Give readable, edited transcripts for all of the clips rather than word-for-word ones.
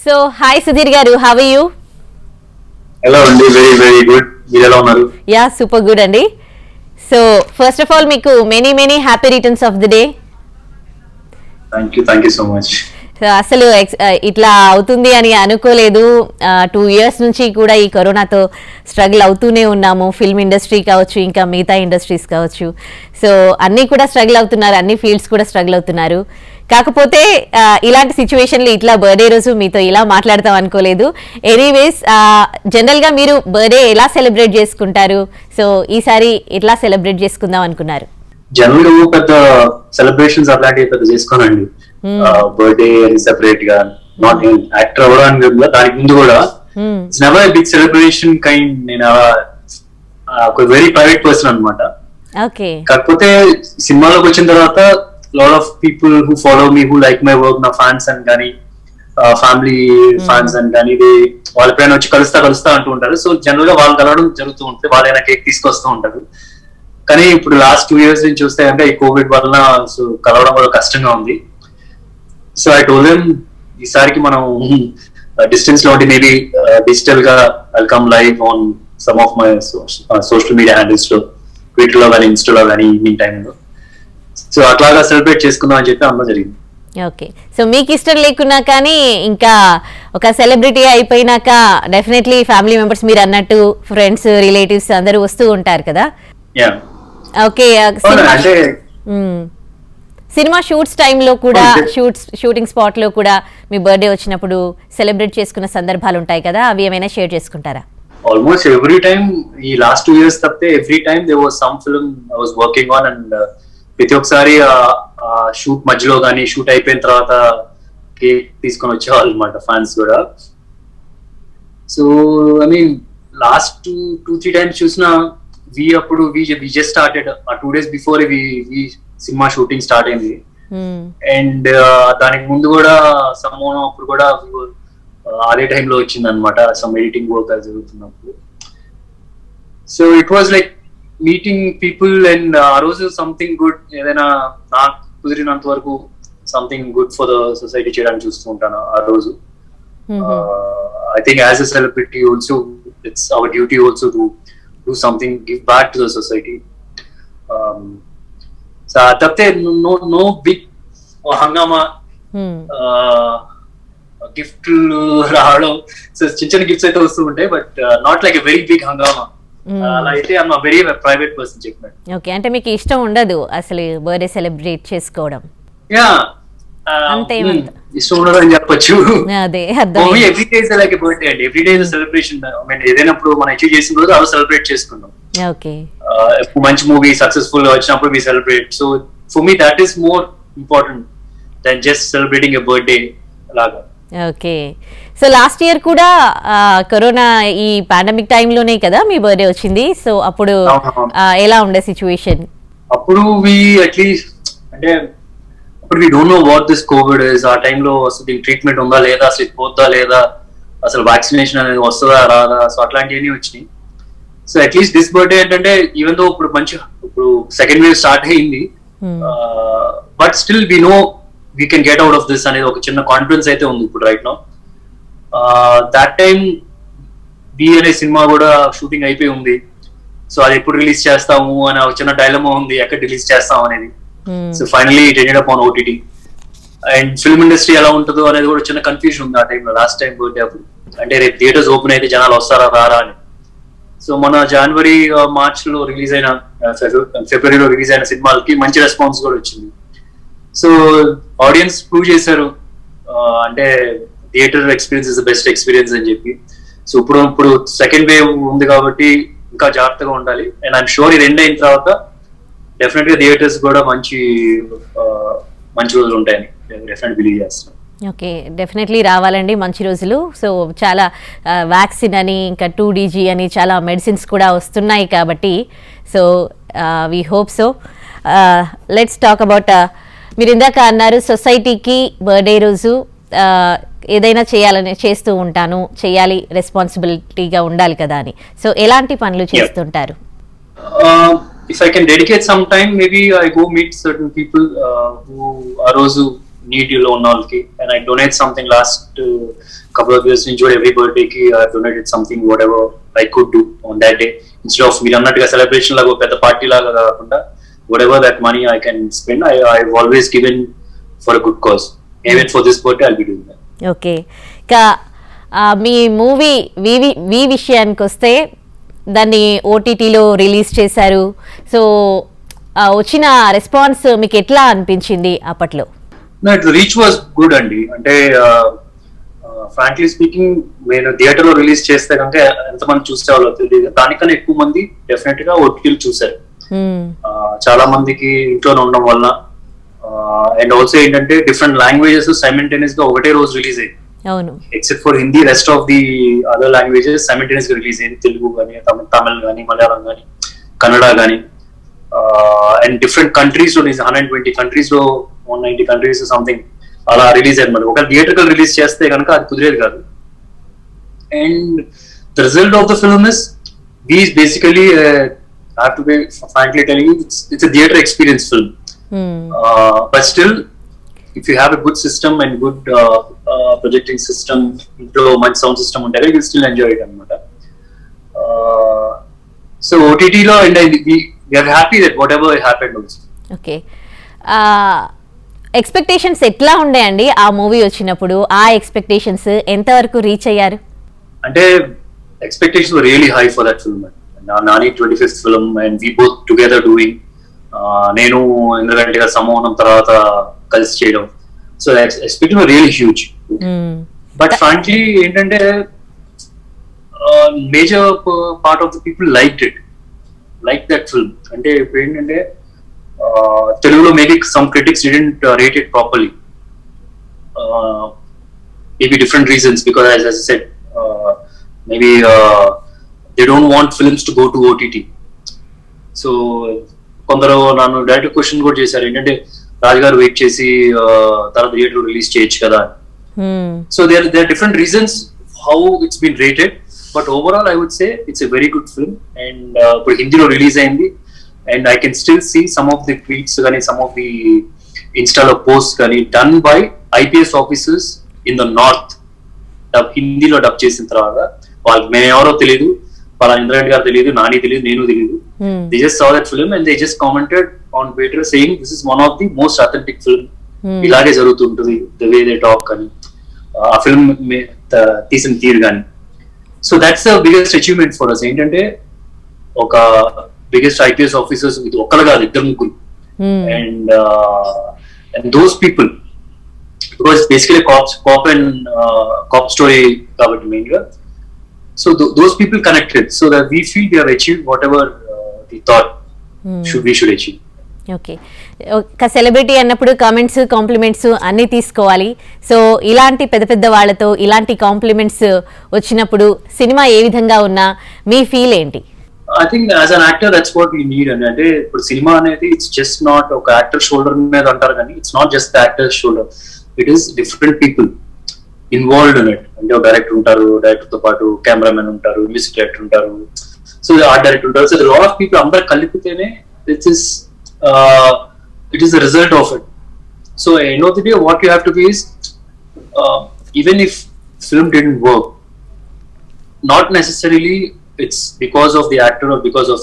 So hi Sudheer గారు, how are you? Hello అండి, very very good. మీరు ఎలా ఉన్నారు? యా, సూపర్ గుడ్ అండి. సో ఫస్ట్ ఆఫ్ ఆల్ మీకు many happy returns of the day. Thank you so much. అసలు ఇట్లా అవుతుంది అని అనుకోలేదు. 2 years నుంచి కూడా ఈ కరోనాతో స్ట్రగుల్ అవుతూనే ఉన్నాము. ఫిల్మ్ ఇండస్ట్రీ కావచ్చు, ఇంకా మిగతా ఇండస్ట్రీస్ కావచ్చు. సో అన్నీ కూడా స్ట్రగుల్ అవుతున్నారు, అన్ని ఫీల్డ్స్ కూడా స్ట్రగుల్ అవుతున్నారు. కాకపోతే ఇలాంటి సిచ్యువేషన్లో ఇట్లా బర్త్డే రోజు మీతో ఇలా మాట్లాడతాం అనుకోలేదు. ఎనీవేస్, జనరల్గా మీరు బర్త్డే ఎలా సెలబ్రేట్ చేసుకుంటారు? సో ఈసారి ఎట్లా సెలబ్రేట్ చేసుకుందాం అనుకున్నారు? జనరల్ పెద్ద సెలబ్రేషన్స్ అట్లాంటివి పెద్ద చేసుకోనండి. బర్త్డే అని సెపరేట్ గా నాట్ యాక్టర్ అవ్వడానికి దానికి ముందు కూడా it's never big celebration kind. నేను ఒక వెరీ ప్రైవేట్ పర్సన్ అనమాట. కాకపోతే సినిమాలోకి వచ్చిన తర్వాత lot of people who follow me, who like my work, నా ఫ్యాన్స్ అని కానీ ఫ్యామిలీ ఫ్యాన్స్ అని కానీ వాళ్ళ పైన వచ్చి కలుస్తా అంటూ ఉంటారు. సో జనరల్ గా వాళ్ళు కలవడం జరుగుతూ ఉంటుంది, వాళ్ళైనా కేక్ తీసుకొస్తూ ఉంటారు. కానీ ఇప్పుడు లాస్ట్ 2 years నుంచి చూస్తే అంటే ఈ కోవిడ్ వలన సో కలవడం కూడా కష్టంగా ఉంది. సో ఐ టోల్డ్ దెమ్ ఈసారికి మనం డిస్టెన్స్ లో ఉంటే మేబీ డిజిటల్ గా welcome live on some of my social media handles లో, ట్విట్టర్ లో కానీ ఇన్స్టాలో కానీ ఈవినింగ్ టైంలో. సో అట్లాగా సెలబ్రేట్ చేసుకుందాం అని చెప్పి అందరూ జరిగింది. ఓకే, సో మీకు ఇష్టం లేకున్నా కానీ ఇంకా ఒక సెలబ్రిటీ అయిపోయినాక డెఫినెట్లీ ఫ్యామిలీ మెంబర్స్ మీరు అన్నట్టు ఫ్రెండ్స్, రిలేటివ్స్ అందరూ వస్తూ ఉంటారు కదా. ఓకే, సినిమా షూట్స్ టైంలో కూడా, షూటింగ్ స్పాట్ లో కూడా మీ బర్త్డే వచ్చినప్పుడు సెలబ్రేట్ చేసుకున్న సందర్భాలు ఉంటాయి కదా, అవి ఏమైనా షేర్ చేసుకుంటారా? ఆల్మోస్ట్ ఎవ్రీ టైమ్ ఈ లాస్ట్ 2 years తప్పితే every time there was some film I was working on. And ప్రతి ఒక్కసారి షూట్ మధ్యలో కానీ షూట్ అయిపోయిన తర్వాత కేక్ తీసుకొని వచ్చేవాళ్ళు అనమాట ఫ్యాన్స్ కూడా. So I mean last 2-3 times చూసినా అప్పుడు we just started 2 days before cinema shooting start అయింది. అండ్ దానికి ముందు కూడా సమ్మోనం అప్పుడు కూడా అదే టైంలో వచ్చింది అనమాట, సమ్ ఎడిటింగ్ వర్క్ జరుగుతున్నప్పుడు. So it was like meeting people. And ఆ రోజు సంథింగ్ గుడ్, ఏదైనా నాకు కుదిరినంత వరకు something good for the society చేయడానికి చూస్తూ ఉంటాను ఆ రోజు. I think as a celebrity also it's our duty also to do something, give back to the society. So tapte no big hangama gift raado. So chinchan gifts aithe vastu untayi, but not like a very big hangama. అలా అయితే I'm a very private person చెప్పినట్టు. Okay, అంటే మీకు ఇష్టం ఉండదు అసలు birthday celebrate చేసుకోవడం? అంతే, ఇష్టం ఉండదు అని చెప్పొచ్చు. Every day is like a birthday అండి, ఎవ్రీ డే ఇస్ సెలబ్రేషన్. ఏదైనప్పుడు మనం అచీవ్ చేసిన రోజు అలా సెలబ్రేట్ చేసుకుందాం. మంచి మూవీ సక్సెస్ఫుల్ గా వచ్చినప్పుడు we celebrate. So for me that is more important then just celebrating a birthday లాగా. ఓకే, సో లాస్ట్ ఇయర్ కూడా కరోనా ఈ పాండమిక్ టైంలోనే కదా మీ బర్త్డే వచ్చింది. సో అప్పుడు ఎలా ఉండే సిచ్యువేషన్? అప్పుడు అట్లీస్ట్ అంటే అప్పుడు we don't know what this covid is. ఆ టైంలో అసలు దీనికి ట్రీట్మెంట్ ఉందా లేదా, అసలు పోద్దా లేదా, అసలు వ్యాక్సినేషన్ అనేది వస్తుందా రాదా, సో అట్లాంటివన్నీ వచ్చినాయి. సో అట్లీస్ట్ దిస్ బర్త్డే ఏంటంటే ఈవెన్ దో ఇప్పుడు సెకండ్ వేవ్ స్టార్ట్ అయింది, but still we know we can get out of this అనేది ఒక చిన్న కాన్ఫిడెన్స్ అయితే ఉంది ఇప్పుడు రైట్ నో. దాట్ టైం బి అనే సినిమా కూడా షూటింగ్ అయిపోయి ఉంది. సో అది ఎప్పుడు రిలీజ్ చేస్తాము అని ఒక చిన్న డైలమా ఉంది, ఎక్కడ రిలీజ్ చేస్తాం అనేది. So finally it ended up on OTT. And film industry ఎలా ఉంటుందో అనేది కూడా చిన్న కన్ఫ్యూజన్ ఉంది ఆ టైంలో, లాస్ట్ టైం బర్త్డే అప్పుడు. అంటే రేపు థియేటర్స్ ఓపెన్ అయితే జనాలు వస్తారా రారా అని. సో మన జనవరి మార్చ్ లో రిలీజ్ అయిన, ఫిబ్రవరిలో రిలీజ్ అయిన సినిమాలకి మంచి రెస్పాన్స్ కూడా వచ్చింది. సో ఆడియన్స్ ప్రూవ్ చేశారు అంటే theatre experience is the best experience అని చెప్పి. సో ఇప్పుడు సెకండ్ వేవ్ ఉంది కాబట్టి ఇంకా జాగ్రత్తగా ఉండాలి. అండ్ ఐఎమ్ షూర్ ఇది ఎండ్ అయిన తర్వాత డెఫినెట్ గా థియేటర్స్ కూడా మంచి రోజులు ఉంటాయని డెఫినెట్ బిలీవ్ చేస్తాను. ఓకే, డెఫినెట్లీ రావాలండి మంచి రోజులు. సో చాలా వ్యాక్సిన్ అని, ఇంకా 2DG అని చాలా మెడిసిన్స్ కూడా వస్తున్నాయి కాబట్టి so we hope so. Let's talk about, మీరు ఇందాక అన్నారు సొసైటీకి బర్త్డే రోజు ఏదైనా చేయాలని చేస్తూ ఉంటాను, చేయాలి, రెస్పాన్సిబిలిటీగా ఉండాలి కదా అని. సో ఎలాంటి పనులు చేస్తుంటారు? If I can dedicate some time, maybe I go meet certain people who are also నీటిలో ఉన్న వాళ్ళకి, and I donate something last couple of years నుంచి కూడా ఎవ్రీ బర్త్డే కి I donated something what ever I could do on that day, instead of మీరు అన్నట్టుగా celebration లాగా పెద్ద పార్టీ లాగా కాకుండా what ever that money I can spend I always given for a good cause. Even for this birthday I'll be doing that. Okay, ఇంకా మీ movie వి విషయానికి వస్తే దాన్ని ఓటీటీలో రిలీజ్ చేశారు. సో వచ్చిన రెస్పాన్స్ మీకు ఎట్లా అనిపించింది అప్పట్లో? రీచ్ వాజ్ గుడ్ అండి. అంటే ఫ్రాంక్లీ స్పీకింగ్ నేను థియేటర్ లో రిలీజ్ చేస్తే కనుక ఎంతమంది చూసేవాళ్ళో తెలియదు, దానికన్నా ఎక్కువ మంది డెఫినెట్ గా ఓటీటీలు చూసారు. చాలా మందికి ఇంట్లోనే ఉండడం వల్ల, అండ్ ఆల్సో ఏంటంటే డిఫరెంట్ లాంగ్వేజెస్ సైమల్టేనియస్ గా ఒకటే రోజు రిలీజ్ అయ్యింది. అవును, except for Hindi rest of the other languages simultaneous గా రిలీజ్ అయింది. తెలుగు కానీ, తమిళ్ కానీ, మలయాళం కానీ, కన్నడ కానీ, అండ్ డిఫరెంట్ కంట్రీస్ లో 120 కంట్రీస్ లో 190 కంట్రీస్ సంథింగ్ అలా రిలీజ్ అయ్యింది. ఒక థియేటర్ రిలీజ్ చేస్తే కనుక అది కుదిరేది కాదు. And the result of the film is these basically I have to be frankly telling you, it's a theater experience film. But still, if you have a good system and good projecting system, much sound system, you will still enjoy it. So OTT lo, and we are happy that whatever happened also. Okay. Expectations ఎట్లా ఉండేయండి ఆ movie వచ్చినప్పుడు? ఆ expectations ఎంత వరకు reach అయ్యారు? అంటే expectations were really high for that film. Nani 25th film and we both together doing, నేను ఎందుకంటే సమూహం తర్వాత కలిసి చేయడం, so expectation were really huge. But frankly ఏంటంటే major part of the people like that film. అంటే ఇప్పుడు ఏంటంటే Telugu maybe some critics didn't rate it properly, maybe different reasons, because as I said, maybe they don't want films to go to OTT. So కొందరు నన్ను direct question కూడా చేశారు, ఏంటంటే రాజు గారు wait చేసి తర్వాత థియేటర్ రిలీజ్ చేయొచ్చు కదా. So there different reasons how it's been rated, but overall I would say it's a very good film. And ఇప్పుడు హిందీలో రిలీజ్ అయింది, and I can still see some of the tweets gani, some of the Insta posts gani done by IPS officers in the north, Hindi lo dub chesin tarvata vallu me evaro teliyadu, pala Indrareddy garu teliyadu, Nani teliyadu, nenu teliyadu. They just saw that film and they just commented on Twitter saying this is one of the most authentic film, ilage jarugutuntadi the way they talk ani aa film me teesin teer gani. So that's the biggest achievement for us. Entante oka biggest IPS officers with ఒకరు కాదు, ఇద్దరు ముగ్గురు, and those people, because basically cop and cop story కాబట్టి main గా, so those people connected so that we feel we have achieved whatever we thought we should achieve. Okay, ఒక celebrity అన్నప్పుడు comments compliments అన్నీ తీసుకోవాలి. So ఇలాంటి పెద్ద పెద్ద వాళ్ళతో ఇలాంటి కాంప్లిమెంట్స్ వచ్చినప్పుడు సినిమా ఏ విధంగా ఉన్నా మీ ఫీల్ ఏంటి? I think as an actor that's what we need. అంటే ఇప్పుడు సినిమా అనేది ఇట్స్ జస్ట్ నాట్ ఒక యాక్టర్ షోల్డర్ మీద అంటారు కానీ it's not just the actor shoulder, it is different people involved in it. అంటే ఒక డైరెక్టర్ ఉంటారు, డైరెక్టర్ తో పాటు కెమెరామెన్ ఉంటారు, మ్యూజిక్ డైరెక్టర్ ఉంటారు, సో ఆర్ట్ డైరెక్టర్ ఉంటారు. సో లాట్ ఆఫ్ పీపుల్ అందరు కలిపితేనే it is the result of it. So end of the day what you have to be is, even if film didn't work, not necessarily it's because of the actor or because of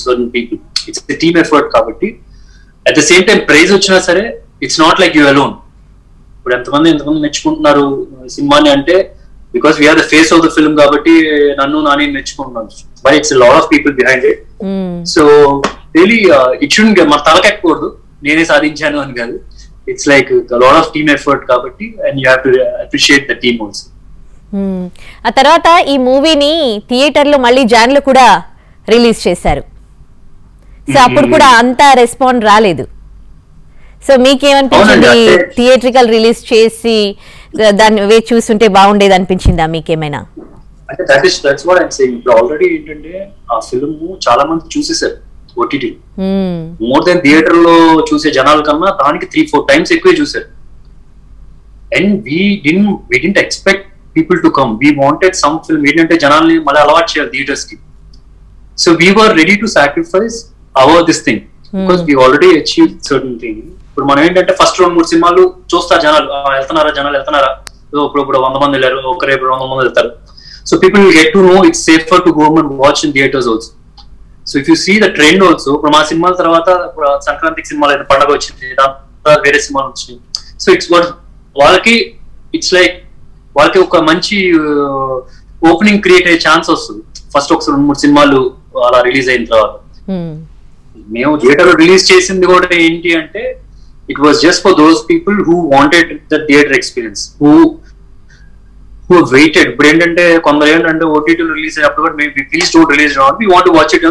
certain people, it's a team effort kabatti. At the same time praise ochina sare it's not like you alone. But ఎంతమంది మెచ్చుకుంటున్నారు సినిమాని అంటే because we are the face of the film kabatti nannu nani మెచ్చుకుంటున్నాను, but it's a lot of people behind it. So really it shouldn't get మన తలకెక్కకూడదు నేనే సాధించాను అని కాదు, it's like a lot of team effort kabatti and you have to appreciate the team also. ఆ తర్వాత ఈ మూవీని థియేటర్లో మళ్ళీ జాన్లో కూడా రిలీజ్ చేశారు. సో అప్పుడు కూడా అంత రెస్పాండ్ రాలేదు. సో మీకేమనిపించింది? థియేట్రికల్ రిలీజ్ చేసి దాన్ని వేచి చూస్తుంటే బాగుండేది అనిపించిందా మీకేమైనా? అంటే that's what I am saying. ఇప్పుడు ఆల్రెడీ ఏంటంటే ఆ ఫిల్మ్ చాలా మంది చూసేసారు ఓటీటీ, మోర్ దెన్ థియేటర్ లో చూసే జనాల కన్నా దానికి 3-4 times ఎక్కువే చూసారు. And we didn't expect people to come. We wanted some film ఏంటంటే జనాల్ని మళ్ళీ అలవాటు చేయాలి థియేటర్స్ కి. So we were ready to sacrifice this thing because we already achieved certain thing. ఇప్పుడు మనం ఏంటంటే ఫస్ట్ 2-3 సినిమాలు చూస్తారు జనాలు, వెళ్తున్నారా ఇప్పుడు 100 మంది వెళ్ళారు, ఒక రేపు 200 మంది వెళ్తారు. So people will get to know it's safer to go and watch in theatres also. So if you see the trend also, ఇప్పుడు మా సినిమాల తర్వాత సంక్రాంతికి సినిమాలు అయితే పండగ వచ్చింది, దాని వేరే సినిమాలు వచ్చినాయి. సో ఇట్స్ వాట్ వాళ్ళకి ఇట్స్ లైక్ వాళ్ళకి ఒక మంచి ఓపెనింగ్ క్రియేట్ అయ్యే ఛాన్స్ వస్తుంది ఫస్ట్ ఒక 2-3 సినిమాలు అలా రిలీజ్ అయిన తర్వాత. మేము థియేటర్ రిలీజ్ చేసింది కూడా ఏంటి అంటే it was just for those people who wanted the theatre experience, who waited. ఇప్పుడు ఏంటంటే కొందరు ఏంటంటే ఓటీటీ రిలీజ్ అయినప్పుడు please don't release we want to watch it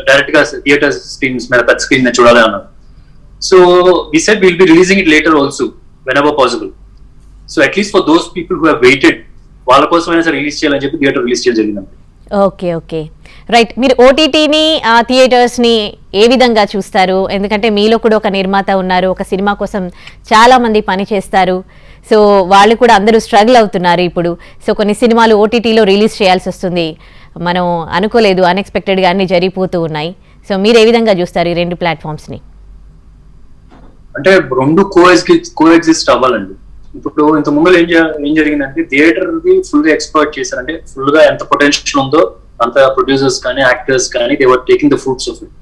direct గా థియేటర్ స్క్రీన్స్ మీద పెద్ద స్క్రీన్ మీద చూడాలి అన్నారు. So we said will be releasing it later also whenever possible. So at least for those people who have waited వాళ్ళ కోసమైనా సరే release చేయాలని చెప్పి థియేటర్ రిలీజ్ చేయడం జరిగింది. Okay right. మీరు ఓటీటీని థియేటర్స్ని ఏ విధంగా చూస్తారు? ఎందుకంటే మీలో కూడా ఒక నిర్మాత ఉన్నారు, ఒక సినిమా కోసం చాలా మంది పని చేస్తారు. సో వాళ్ళు కూడా అందరూ స్ట్రగుల్ అవుతున్నారు ఇప్పుడు. సో కొన్ని సినిమాలు ఓటీటీలో రిలీజ్ చేయాల్సి వస్తుంది, మనం అనుకోలేదు, అన్ఎక్స్పెక్టెడ్గా అన్ని జరిగిపోతూ ఉన్నాయి. సో మీరు ఏ విధంగా చూస్తారు ఈ 2 ప్లాట్ఫామ్స్ని? అంటే రెండు కోఎగ్జిస్ట్ అవ్వాలండి. ఇప్పుడు ఇంత ముందు ఏం జరిగిందంటే థియేటర్ కి ఫుల్ గా ఎక్స్పర్ట్ చేశారు, అంటే ఫుల్ గా ఎంత పొటెన్షియల్ ఉందో అంత ప్రొడ్యూసర్స్ కానీ యాక్టర్స్ కానీ they were taking the fruits of it.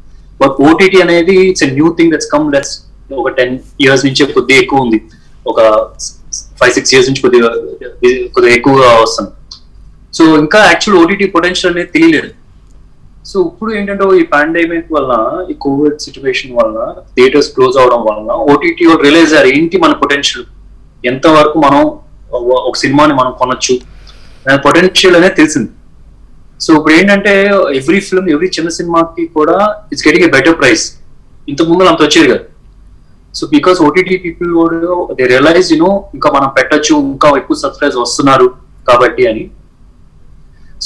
But OTT అనేది it's a new thing that's come let's ఒక 10 years నుంచి కొద్దిగా ఎక్కువ ఉంది, ఒక 5-6 years నుంచి కొద్దిగా ఎక్కువగా వస్తుంది. సో ఇంకా యాక్చువల్ ఓటీటీ పొటెన్షియల్ అనేది తెలియలేదు. సో ఇప్పుడు ఏంటంటే ఈ పాండమిక్ వల్ల, ఈ కోవిడ్ సిచ్యువేషన్ వల్ల, థియేటర్స్ క్లోజ్ అవడం వల్ల ఓటీటీ రియలైజ్ అయ్యారు ఏంటి మన పొటెన్షియల్, ఎంత వరకు మనం ఒక సినిమాని మనం కొనొచ్చు దాని పొటెన్షియల్ అనేది తెలిసింది. సో ఇప్పుడు ఏంటంటే ఎవ్రీ ఫిల్మ్, ఎవ్రీ చిన్న సినిమాకి కూడా it's getting a better price. ఇంత ముందు అంత వచ్చేది కదా. So because OTT people they realise ఇంకా మనం పెట్టచ్చు, ఇంకా ఎక్కువ సబ్స్క్రైబర్స్ వస్తున్నారు కాబట్టి అని.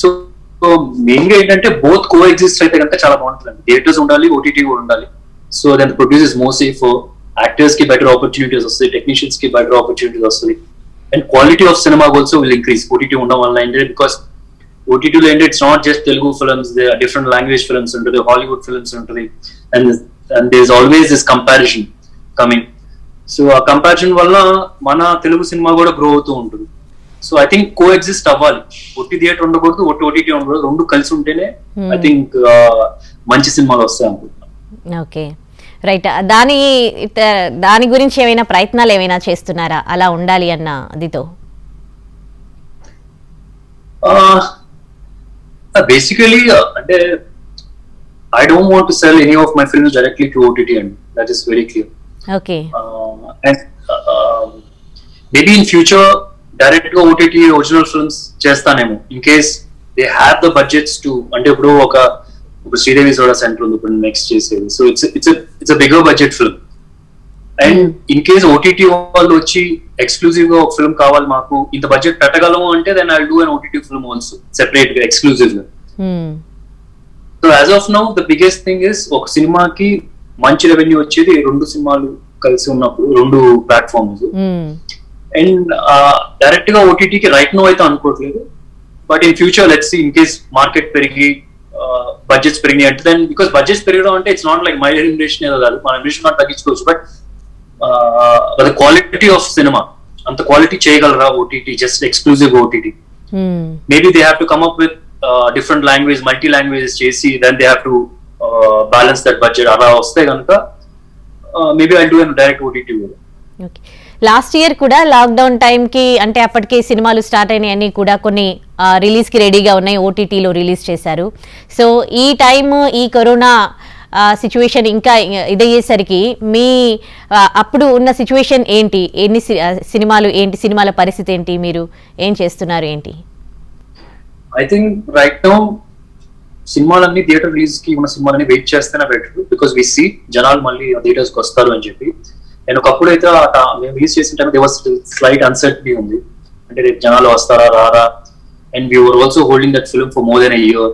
సో మెయిన్ గా ఏంటంటే బోత్ కో ఎగ్జిస్ట్ అయితే కనుక చాలా బాగుంటుంది. థియేటర్స్ ఉండాలి, ఓటీటీ కూడా ఉండాలి. So then producers more safe, actors కి బెటర్ ఆపర్చునిటీస్ వస్తాయి, టెక్నీషియన్స్ కి బెటర్ ఆపర్చునిటీస్ వస్తుంది, and quality of cinema also will increase OTT ఉండడం వల్ల. ఏంటంటే బికాస్ ఓటీటీలో ఏంటంటే it's not just Telugu films, different language films ఉంటుంది, హాలీవుడ్ ఫిల్మ్స్ ఉంటుంది, and there is always this comparison coming. So ఆ కంపారిజన్ వల్ల మన తెలుగు సినిమా కూడా గ్రో అవుతూ ఉంటుంది. So I think coexist అవ్వాలి, ఒట్టి థియేటర్ ఉండకూడదు, ఒట్టి ఓటీటీ ఉండకూడదు, రెండు కలిసి ఉంటేనే ఐ థింక్ మంచి సినిమాలు వస్తాయి అనుకుంటున్నాను. Okay right. దాని గురించి ఏమైనా ప్రయత్నాలు ఏమైనా చేస్తున్నారా అలా ఉండాలి అన్న అదితో? బేసికలీ అంటే I don't want to sell any of my films directly to OTT, and that is very clear. Okay. And maybe in future direct to OTT original films చేస్తానేమో in case they have the budgets to. అంటే ఇప్పుడు ఒక Sridevi soda centre ఉంది ఇప్పుడు next చేసేది. So it's a bigger budget film. And in case OTT వాళ్ళు వచ్చి exclusive గా ఒక ఫిల్మ్ కావాలి మాకు, ఇంత బడ్జెట్ పెట్టగలము అంటే then I will do an OTT film also separate గా ఎక్స్క్లూజివ్ గా. So as of now the biggest thing is ఒక సినిమాకి మంచి రెవెన్యూ వచ్చేది 2 సినిమాలు కలిసి ఉన్నప్పుడు, 2 ప్లాట్ఫామ్స్. అండ్ డైరెక్ట్ గా ఓటీటీకి రైట్ నో అయితే అనుకోవట్లేదు, but in future let's see in case market పెరిగి బడ్జెట్స్ పెరిగి అంటే దెన్ బికాస్ బడ్జెట్స్ పెరగడం అంటే it's not like my remuneration ఏదో కాదు, మన రెమ్యునరేషన్ తగ్గించుకోవచ్చు, బట్ క్వాలిటీ ఆఫ్ సినిమా అంత క్వాలిటీ చేయగలరా OTT, just exclusive OTT? Maybe they have to come up with different language, multi languages చేసి then they have to balance that budget. అలా వస్తే కనుక maybe I do an direct OTT. Last year కూడా lockdown టైంకి, అంటే అప్పటికే సినిమాలు start అయినాయని కూడా కొన్ని రిలీజ్కి రెడీగా ఉన్నాయి, ఓటీటీలో రిలీజ్ చేశారు. సో ఈ టైము, ఈ కరోనా సిచ్యువేషన్ ఇంకా ఇదయ్యేసరికి మీ అప్పుడు ఉన్న సిచ్యువేషన్ ఏంటి? ఎన్ని సినిమాలు ఏంటి, సినిమాల పరిస్థితి ఏంటి, మీరు ఏం చేస్తున్నారు ఏంటి? ఐ థింక్ రైట్ నౌ సినిమాలన్నీ థియేటర్ రిలీజ్ కి ఉన్న సినిమాలని వెయిట్ చేస్తేనే బెటర్, బికాస్ వి సీ జనాలు మళ్ళీ థియేటర్స్ కి వస్తారు అని చెప్పి. నేను ఒకప్పుడు అయితే మేము రిలీజ్ చేసిన time they was slight uncertainty ఉంది, అంటే రేపు జనాలు వస్తారా రారా, and we were also holding that film for more than a year.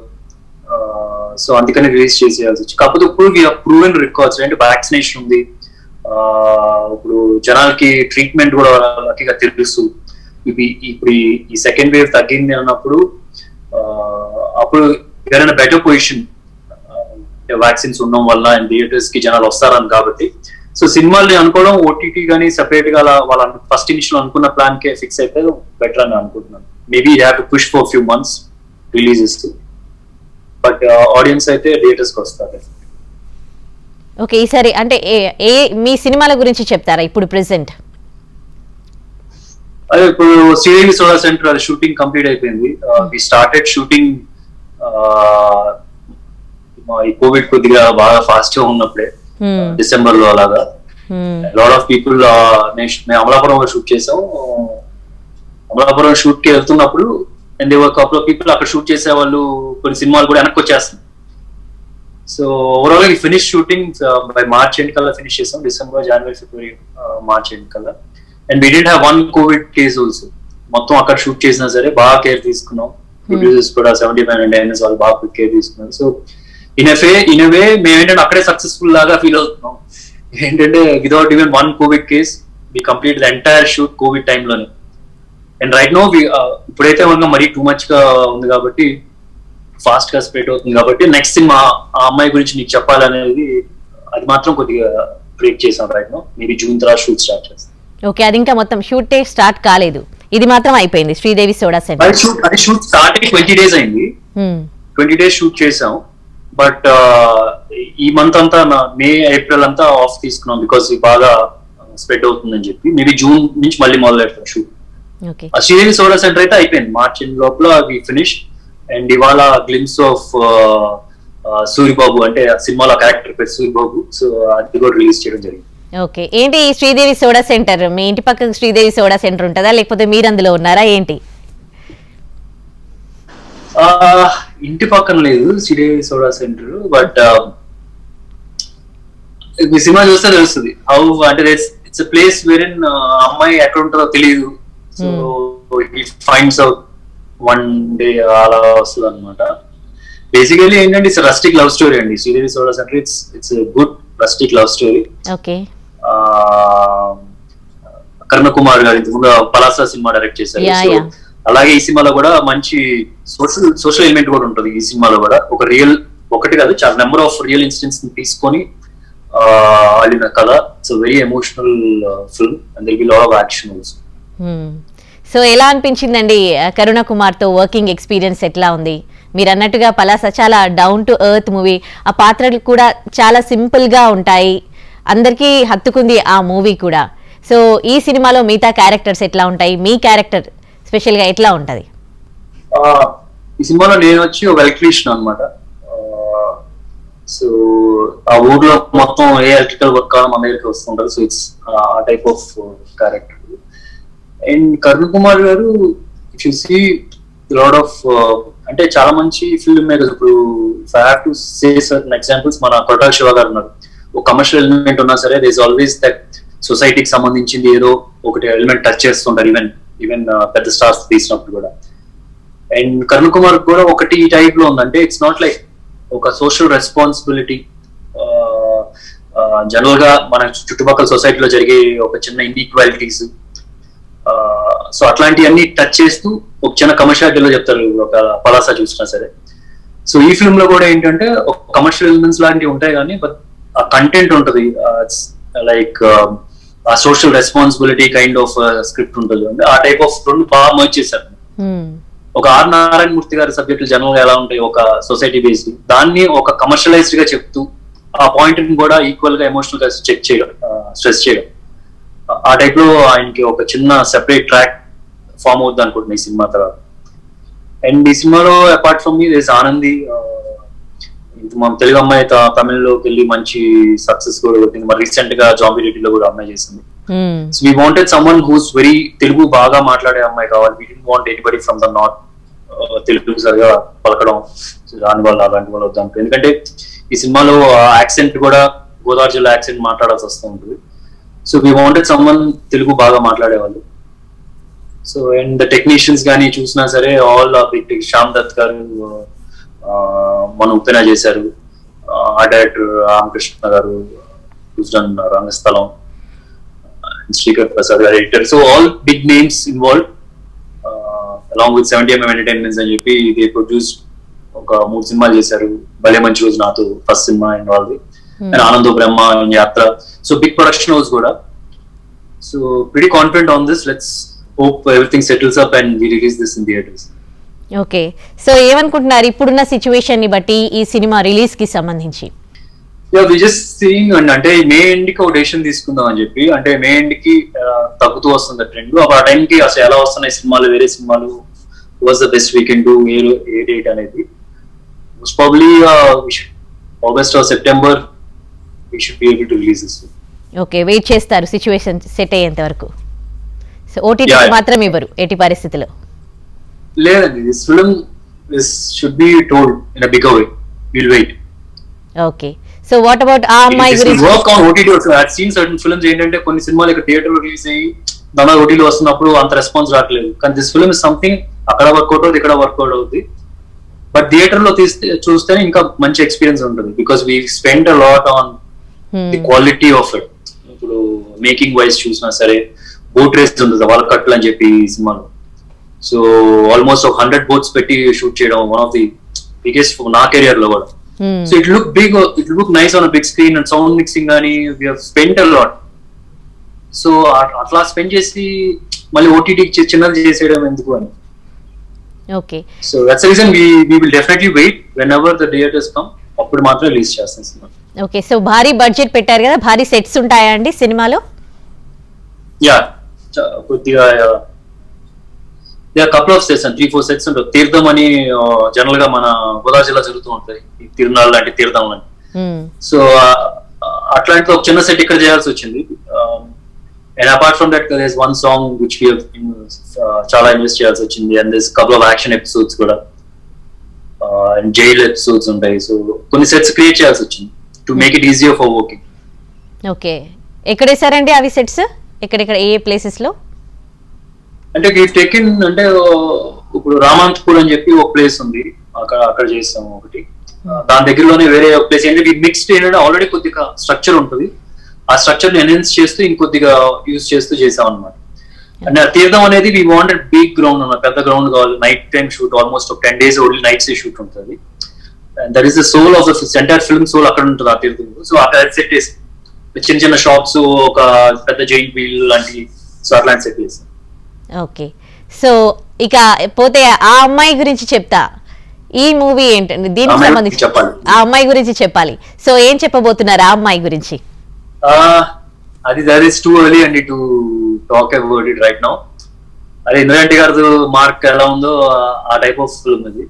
So అందుకని రిలీజ్ చేసేయాల్సి వచ్చి. కాకపోతే ఇప్పుడు వీ హావ్ ప్రూవెన్ రికార్డ్స్, అంటే వ్యాక్సినేషన్ ఉంది, ఇప్పుడు జనాలకి ట్రీట్మెంట్ కూడా లక్కీగా తెలుసు. ఇప్పుడు ఈ సెకండ్ వేవ్ తగ్గింది అన్నప్పుడు అప్పుడు ఏదైనా బెటర్ పొజిషన్ వ్యాక్సిన్స్ ఉండడం వల్ల అండ్ థియేటర్స్ కి జనాలు వస్తారని. కాబట్టి సో సినిమాల్ని అనుకోవడం ఓటీటీ కానీ సెపరేట్ గా అలా వాళ్ళ ఫస్ట్ ఇనిషియల్ అనుకున్న ప్లాన్ కే ఫిక్స్ అయితే బెటర్ అని అనుకుంటున్నాను. Maybe have to push for few months releases, but audience అయితే థియేటర్స్ కి వస్తారు. ఓకే, ఈసారి అంటే ఏ మీ సినిమాల గురించి చెప్తారా ఇప్పుడు ప్రెసెంట్? అదే ఇప్పుడు శ్రీదేవి సోడా సెంటర్ అది షూటింగ్ కంప్లీట్ అయిపోయింది. వి స్టార్టెడ్ షూటింగ్ ఈ కోవిడ్ కొద్దిగా బాగా ఫాస్ట్ గా ఉన్నప్పుడే, డిసెంబర్ లో అలాగా. లాట్ ఆఫ్ పీపుల్ మేము అమలాపురం షూట్ చేసాం. అమలాపురం షూట్ కి వెళ్తున్నప్పుడు అండ్ కపుల్ ఆఫ్ పీపుల్ అక్కడ షూట్ చేసే వాళ్ళు కొన్ని సినిమాలు కూడా వెనక్కి వచ్చేస్తున్నాయి. సో ఓవరాల్ గా finish shooting by March end కల్లా ఫినిష్ చేసాం, డిసెంబర్, జనవరి, ఫిబ్రవరి, మార్చ్ ఎండ్ కల్లా. And we did have 1 covid case also. మొత్తం అక్కడ షూట్ చేసినా సరే బాగా కేర్ తీసుకున్నాం. ప్రొడ్యూసర్స్ కూడా 75 and NS వాళ్ళు బాగా కేర్ తీసుకున్నారు. సో ఇన్ ఎ వే మేము ఏంటంటే అక్కడే సక్సెస్ఫుల్ లాగా ఫీల్ అవుతున్నాం. ఏంటంటే without even 1 covid case we complete the entire shoot covid టైంలోనే. అండ్ రైట్ నో ఇప్పుడైతే మనకు మరీ టూ మచ్ గా ఉంది కాబట్టి, ఫాస్ట్ గా స్ప్రెడ్ అవుతుంది కాబట్టి, నెక్స్ట్ సినిమా ఆ అమ్మాయి గురించి నీకు చెప్పాలనేది అది మాత్రం కొద్దిగా బ్రేక్ చేసాం రైట్ నో. మేబీ జూన్ తర్వాత షూట్ స్టార్ట్ చేస్తాం. ఓకే, అది ఇంకా మొత్తం షూట్ స్టార్ట్ కాలేదు, ఇది మాత్రం అయిపోయింది శ్రీదేవి సోడా సెంటర్. అది షూట్ స్టార్ట్ అయ్యి 20 days అయింది. 20 days షూట్ చేసాం. బట్ ఈ మంత్ అంతా మే, ఏప్రిల్ అంతా ఆఫ్ తీసుకున్నాం బికాస్ బాగా స్ప్రెడ్ అవుతుందని చెప్పి. మేబీ జూన్ నుంచి మళ్ళీ మొదలు పెడతాం షూట్. శ్రీదేవి సోడా సెంటర్ అయితే అయిపోయింది మార్చ్ లోపల, అవి ఫినిష్. అండ్ ఇవాళ గ్లిమ్స్ ఆఫ్ సూరిబాబు, అంటే సినిమాలో క్యారెక్టర్ పేరు సూరిబాబు, సో అది కూడా రిలీజ్ చేయడం జరిగింది. ఓకే, ఏంటి శ్రీదేవి సోడా సెంటర్? మీ ఇంటి పక్కకు శ్రీదేవి సోడా సెంటర్ ఉంటుందా, లేకపోతే మీరు అందులో ఉన్నారా ఏంటి? ఇంటి పక్కన లేదు Sridevi soda centre, but me cinema చూస్తే తెలుస్తుంది హౌ, అంటే it's a place where in అమ్మాయి ఎక్కడ ఉంటుందో తెలియదు. So he finds out one day అలా వస్తుంది అనమాట. బేసికలీ ఏంటంటే ఇట్స్ రస్టిక్ లవ్ స్టోరీ అండి. Sridevi soda centre it's good rustic love story. Okay, Karuna Kumar గారు ఇంతకుముందు పలాసా సినిమా డైరెక్ట్ చేశారు. సో అలాగే ఈ సినిమాలో కూడా మంచి సోషల్ ఎలిమెంట్ కూడా ఉంటుంది. ఈ సినిమాలో కూడా ఒకటి కాదు, చాలా నెంబర్ ఆఫ్ రియల్ ఇన్సిడెంట్స్ తీసుకొని అల్లిన కథ. It's very emotional film and there will be lot of action also. So ఎలా అనిపించిందండి కరుణ కుమార్ తో వర్కింగ్ ఎక్స్పీరియన్స్ ఎట్లా ఉంది? మీరు అన్నట్టుగా పలాస చాలా డౌన్ టు ఎర్త్ మూవీ, ఆ పాత్రలు కూడా చాలా సింపుల్ గా ఉంటాయి, అందరికీ హత్తుకుంది ఆ మూవీ కూడా. సో ఈ సినిమాలో మిగతా క్యారెక్టర్స్ ఎట్లా ఉంటాయి, మీ క్యారెక్టర్ స్పెషల్ గా ఎట్లా ఉంటది? ఈ సినిమాలో నేను వచ్చి ఒక ఎలక్ట్రీషియన్ అనమాట. సో ఆ ఊర్లో మొత్తం ఏ ఎలక్ట్రికల్ వర్క్ కావాలి మన దగ్గరికి వస్తుంటారు. So it's a type of character. And Karun Kumar గారు if you see lot of అంటే చాలా మంచి ఫిల్మ్ మేకర్స్. ఇప్పుడు I have to say certain examples, మన కొట్టాల శివ గారు ఉన్నారు. ఒక కమర్షియల్ ఎలిమెంట్ ఉన్నా సరే దేర్ ఇస్ ఆల్వేస్ దట్ సొసైటీకి సంబంధించింది ఏదో ఒకటి ఎలిమెంట్ టచ్ చేస్తుంటారు, ఈవెన్ పెద్ద స్టార్స్ తీసినప్పుడు కూడా. అండ్ కరుణ్ కుమార్ కూడా ఒకటి ఈ టైప్ లో ఉందంటే ఇట్స్ నాట్ లైక్ ఒక సోషల్ రెస్పాన్సిబిలిటీ, జనరల్ గా మన చుట్టుపక్కల సొసైటీలో జరిగే ఒక చిన్న ఇన్ఈక్వాలిటీస్, సో అట్లాంటివన్నీ టచ్ చేస్తూ ఒక చిన్న కమర్షియాలిటీలో చెప్తారు ఒక పలాసా చూసినా సరే. సో ఈ ఫిల్మ్ లో కూడా ఏంటంటే ఒక కమర్షియల్ ఎలిమెంట్స్ లాంటివి ఉంటాయి కానీ బట్ ఆ కంటెంట్ ఉంటుంది, లైక్ ఆ social responsibility kind of script ఉంటుంది. ఆ టైప్ ఆఫ్ రెండు బాగా మర్జ్ చేశారు. ఒక ఆర్ నారాయణమూర్తి గారి సబ్జెక్టులు జనరల్ గా ఎలా ఉంటాయి, ఒక సొసైటీ బేస్డ్, దాన్ని ఒక కమర్షియలైజ్డ్ గా చెప్తూ ఆ పాయింట్ ని కూడా ఈక్వల్ గా ఎమోషనల్ గా చెక్ చేయడం, స్ట్రెస్ చేయడం, ఆ టైప్ లో ఆయనకి ఒక చిన్న సెపరేట్ ట్రాక్ ఫామ్ అవుద్ది అనుకుంటున్నాయి ఈ సినిమా తర్వాత. అండ్ ఈ సినిమాలో apart from me this Anandi, మన తెలుగు అమ్మాయి తమిళ్లోకి వెళ్ళి మంచి సక్సెస్ కూడా కొట్టింది. మరి రీసెంట్ గా జాంబీ రెడ్డిలో కూడా అమ్మాయి చేసింది. So we wanted someone who's very Telugu బాగా మాట్లాడే అమ్మాయి కావాలి. We didn't want anybody from the north, Telugu సరిగా పలకడం రాని వాళ్ళు అలాంటి వాళ్ళు వద్దాం. ఎందుకంటే ఈ సినిమాలో యాక్సెంట్ కూడా గోదావరి జిల్లా యాక్సెంట్ మాట్లాడాల్సి వస్తూ ఉంటుంది. So we wanted someone Telugu బాగా మాట్లాడేవాళ్ళు. సో అండ్ టెక్నీషియన్స్ కానీ చూసినా సరే ఆల్ బిగ్ శ్యామ్ దత్ గారు మన ఉప్పెన చేశారు, ఆ డైరెక్టర్ రామకృష్ణ గారు రంగస్థలం, Srikar Prasad garu editor. So all big names involve along with 70mm entertainments అని చెప్పి దే ప్రొడ్యూస్ ఒక 3 సినిమాలు చేశారు. భలే మంచి రోజు నాతో ఫస్ట్ సినిమా అండ్ వాళ్ళది. అండ్ ఆనందో బ్రహ్మ అండ్ యాత్ర. సో బిగ్ ప్రొడక్షన్ హౌస్ కూడా. So pretty confident on this. Let's hope everything settles up and we release this in theaters. Okay, so ఏమనుకుంటున్నారు ఇప్పుడున్న సిచ్యువేషన్ ని బట్టి ఈ సినిమా రిలీజ్ కి సంబంధించి? వి జస్ట్ సీయింగ్ అంటే మే ఎండ్ కి ఒక డెసిషన్ తీసుకుందాం అని చెప్పి. అంటే మే ఎండ్ కి తగ్గుతూ వస్తుంది ట్రెండ్. ఆ టైం కి అసలు ఎలా వస్తున్నాయి సినిమాలు, వేరే సినిమాలు, was the best we can do, a date అనేది. Most probably August or September we should be able to release this. Okay, wait చేస్తారు సిచ్యువేషన్ సెట్ అయ్యేంత వరకు. సో ఓటీటీ మాత్రం ఇవ్వరు ఎట్టి పరిస్థితిలో? లేదండి, this film should be told in a bigger way. Will wait. Okay, so what about ఆ అమ్మాయి గురించి? Work on OTT also. I have seen certain films ఏంటంటే కొన్ని సినిమాలు ఇక్కడ థియేటర్ లో రిలీజ్ అయ్యి దాని ఓటీటీ వస్తున్నప్పుడు అంత రెస్పాన్స్ రావట్లేదు. కానీ దిస్ ఫిల్మ్ ఇస్ సంథింగ్ అక్కడ వర్కౌట్ అవుతుంది, ఇక్కడ వర్కౌట్ అవుతుంది. బట్ థియేటర్ లో చూస్తేనే ఇంకా మంచి ఎక్స్పీరియన్స్ ఉంటుంది. Because we spend a lot on the quality of it. ఇప్పుడు మేకింగ్ వైజ్ చూసినా సరే, బోట్ రేస్ ఉంటుంది వాళ్ళ కట్లు అని చెప్పి ఈ సినిమాలో. సో ఆల్మోస్ట్ ఒక 100 బోట్స్ పెట్టి షూట్ చేయడం వన్ ఆఫ్ ది బిగ్గెస్ట్ నా కెరియర్ లో కూడా. So it look big, it look nice on big screen and sound mixing కానీ we have spend a lot. So అట్లా స్పెండ్ చేసి మళ్ళీ ఓటీటీకి చిన్నది చేసేయడం ఎందుకు అని. Okay, so that's the reason we will definitely wait whenever the theatres come, అప్పుడు మాత్రం రిలీజ్ చేస్తాం సినిమా. ఓకే, సో భారీ బడ్జెట్ పెట్టారు కదా, భారీ సెట్స్ ఉంటాయా అండి సినిమాలో? యా, కొద్దిగా couple of sets and 3-4 sets ఉంటాయి. తీర్థం అని జనరల్ గా మన గోదావరి జిల్లా జరుగుతూ ఉంటాయి, తిరునాళ్ళు లాంటి తీర్థం అని. సో అట్లాంటి ఒక చిన్న సెట్ ఇక్కడ చేయాల్సి వచ్చింది. And apart from that there is one song which we చాలా ఇన్వెస్ట్ చేయాల్సి వచ్చింది. And this couple of action episodes కూడా, అండ్ జైల్ ఎపిసోడ్స్ ఉంటాయి. సో కొన్ని సెట్స్ క్రియేట్ చేయాల్సి వచ్చింది to make it easier for working. Okay, ఎక్కడ వేసారండి అవి సెట్స్? ఎక్కడెక్కడ, ఏ ప్లేసెస్ లో? అంటే టెకిన్ అంటే ఇప్పుడు రామాంతపూర్ అని చెప్పి ఒక ప్లేస్ ఉంది, అక్కడ చేస్తాం ఒకటి. దాని దగ్గరలోనే వేరే ఒక ప్లేస్ ఏంటంటే మిక్స్డ్ ఏంటంటే ఆల్రెడీ కొద్దిగా స్ట్రక్చర్ ఉంటుంది, ఆ స్ట్రక్చర్ ని ఎన్హాన్స్ చేస్తూ ఇంకొద్దిగా యూజ్ చేస్తూ చేసాం అనమాట. అండ్ తీర్థం అనేది వీ వాంటెడ్ బిగ్ గ్రౌండ్ అన్నమాట, పెద్ద గ్రౌండ్ కావాలి. నైట్ టైం షూట్, ఆల్మోస్ట్ ఒక 10 days ఓన్లీ నైట్స్ షూట్ ఉంటుంది. And that is the soul of the entire film, soul అక్కడ ఉంటుంది ఆ తీర్థంలో. సో అక్కడ సెట్ చేసి చిన్న చిన్న షాప్స్, ఒక పెద్ద జైంట్ వీల్ లాంటి, సో అట్లాంటి సెట్ చేస్తాం. ఓకే, సో ఇక పోతే ఆ అమ్మాయి గురించి చెప్తా. ఈ మూవీ ఏంటండి, దీనికి సంబంధించి చెప్పాలి, ఆ అమ్మాయి గురించి చెప్పాలి. సో ఏం చెప్పబోతున్నారు ఆ అమ్మాయి గురించి? అది దట్ ఈస్ టూ ఎర్లీ అండి to talk about it right now. అదే ఇంద్రారెడ్డి గారు మార్క్ ఎలా ఉందో ఆ టైప్ ఆఫ్ ఫిల్మ్ ఇది.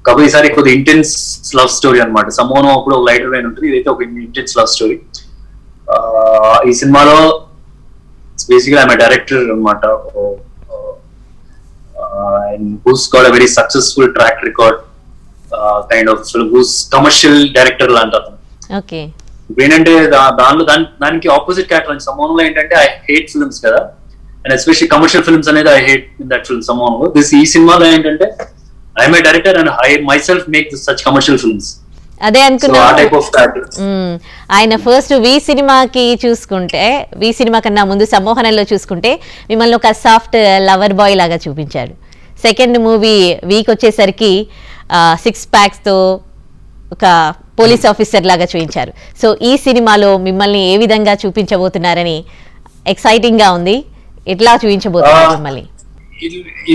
కాబట్టి ఈసారి కొద్దిగా ఇంటెన్స్ లవ్ స్టోరీ అనమాట. సమోనం అప్పుడు ఒక లైటర్ లైన్ ఉంటుంది, ఇదైతే ఒక ఇంటెన్స్ లవ్ స్టోరీ. ఈ సినిమాలో basically I'm a director anamata, and who's got a very successful track record, kind of film, who's commercial director lanta. Okay, ఏంటంటే దానికి ఆపోజిట్ క్యారెక్టర్ అని సమోనంలో ఏంటంటే ఐ హేట్ ఫిల్మ్స్ కదా, అండ్ ఎస్పెషల్లీ కమర్షియల్ ఫిల్మ్స్ అనేది I hate in that film సమోనంలో. ఈ సినిమాలో ఏంటంటే I'm a director and I myself make such commercial films. అదే అనుకున్నా. ఆయన ఫస్ట్ వి సినిమాకి చూసుకుంటే, వి సినిమా కన్నా ముందు సమ్మోహనంలో చూసుకుంటే మిమ్మల్ని ఒక సాఫ్ట్ లవర్ బాయ్ లాగా చూపించాడు. సెకండ్ మూవీ వీక్ వచ్చేసరికి 6 packs తో ఒక పోలీస్ ఆఫీసర్ లాగా చూపించారు. సో ఈ సినిమాలో మిమ్మల్ని ఏ విధంగా చూపించబోతున్నారని ఎక్సైటింగ్ గా ఉంది. ఎట్లా చూపించబోతున్నారు మిమ్మల్ని?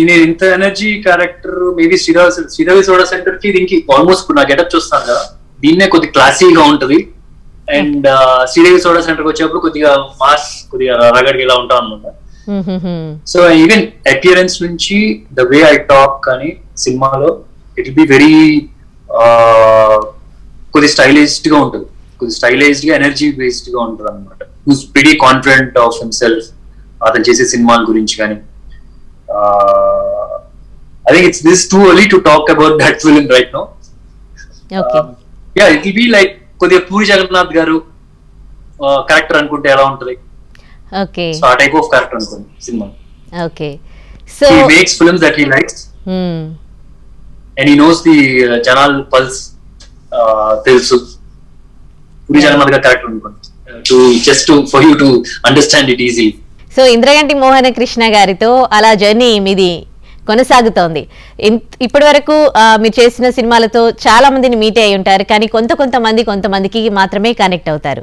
నేను ఇంత ఎనర్జీ క్యారెక్టర్ మేబీ శ్రీరవి సోడా సెంటర్ కి దీనికి ఆల్మోస్ట్ నా గెటప్ చూస్తాను కదా, దీన్నే కొద్దిగా క్లాసీగా ఉంటది. అండ్ శ్రీరవి సోడా సెంటర్ కి వచ్చేప్పుడు కొద్దిగా మాస్, కొద్దిగా రగడిగా ఇలా ఉంటాం అనమాట. సో ఈవెన్ అపియరెన్స్ నుంచి ద వే ఐ టాక్ కానీ సినిమాలో ఇట్ విల్ బి వెరీ కొద్ది స్టైలైజ్డ్ గా ఉంటుంది, కొద్ది స్టైలైజ్డ్ గా ఎనర్జీ బేస్డ్ గా ఉంటుంది అనమాట. Who's pretty confident of himself, అతను చేసే సినిమాల గురించి కానీ. I think it's this too early to talk about that film right now. Okay. Yeah, it will be like కొద్దిగా పూరి జగన్నాథ్ గారు క్యారెక్టర్ అనుకుంటే ఎలా ఉంటది. Okay. So ఆ టైప్ ఆఫ్ క్యారెక్టర్ అనుకోండి cinema. Okay. So he makes films that he likes. And he knows the జనాల్ pulse తెలుసు. పూరి జగన్నాథ్ గారి క్యారెక్టర్ అనుకోండి. For you to understand it easily. So Indraganti Mohana Krishna గారితో అలా జర్నీ మీది కొనసాగుతోంది. ఇప్పటి వరకు మీరు చేసిన సినిమాలతో చాలా మందిని మీట్ అయి ఉంటారు, కానీ కొంతమందికి మాత్రమే కనెక్ట్ అవుతారు.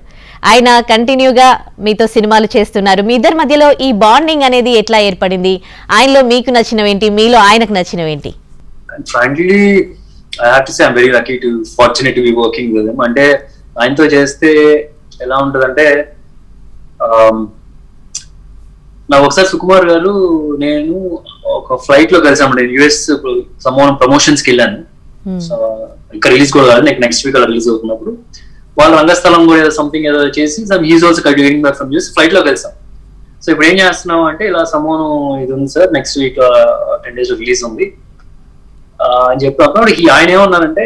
ఆయన కంటిన్యూగా మీతో సినిమాలు చేస్తున్నారు. మీ ఇద్దరి మధ్యలో ఈ బాండింగ్ అనేది ఎట్లా ఏర్పడింది? ఆయనలో మీకు నచ్చినవేంటి, మీలో ఆయనకు నచ్చినవేంటి? Frankly I have to say I'm very lucky to fortunate to be working with him. అంటే ఆయనతో చేస్తే ఎలా ఉంటదంటే, నా ఒకసారి సుకుమార్ గారు నేను ఒక ఫ్లైట్ లో కలిసామండి. యుఎస్ ప్రమోషన్స్ కి వెళ్ళాను. ఇంకా రిలీజ్ కూడా కాదు, నెక్స్ట్ వీక్ అలా రిలీజ్ అవుతున్నప్పుడు వాళ్ళు రంగస్థలం కూడా ఏదో సంథింగ్ ఏదో చేసి he's also cultivating back from US, flight లో కలిసాం. సో ఇప్పుడు ఏం చేస్తున్నాం అంటే, ఇలా సమోను ఇది ఉంది sir, next week 10 days release ఉంది అని చెప్పినప్పుడు ఆయన ఏమన్నారంటే,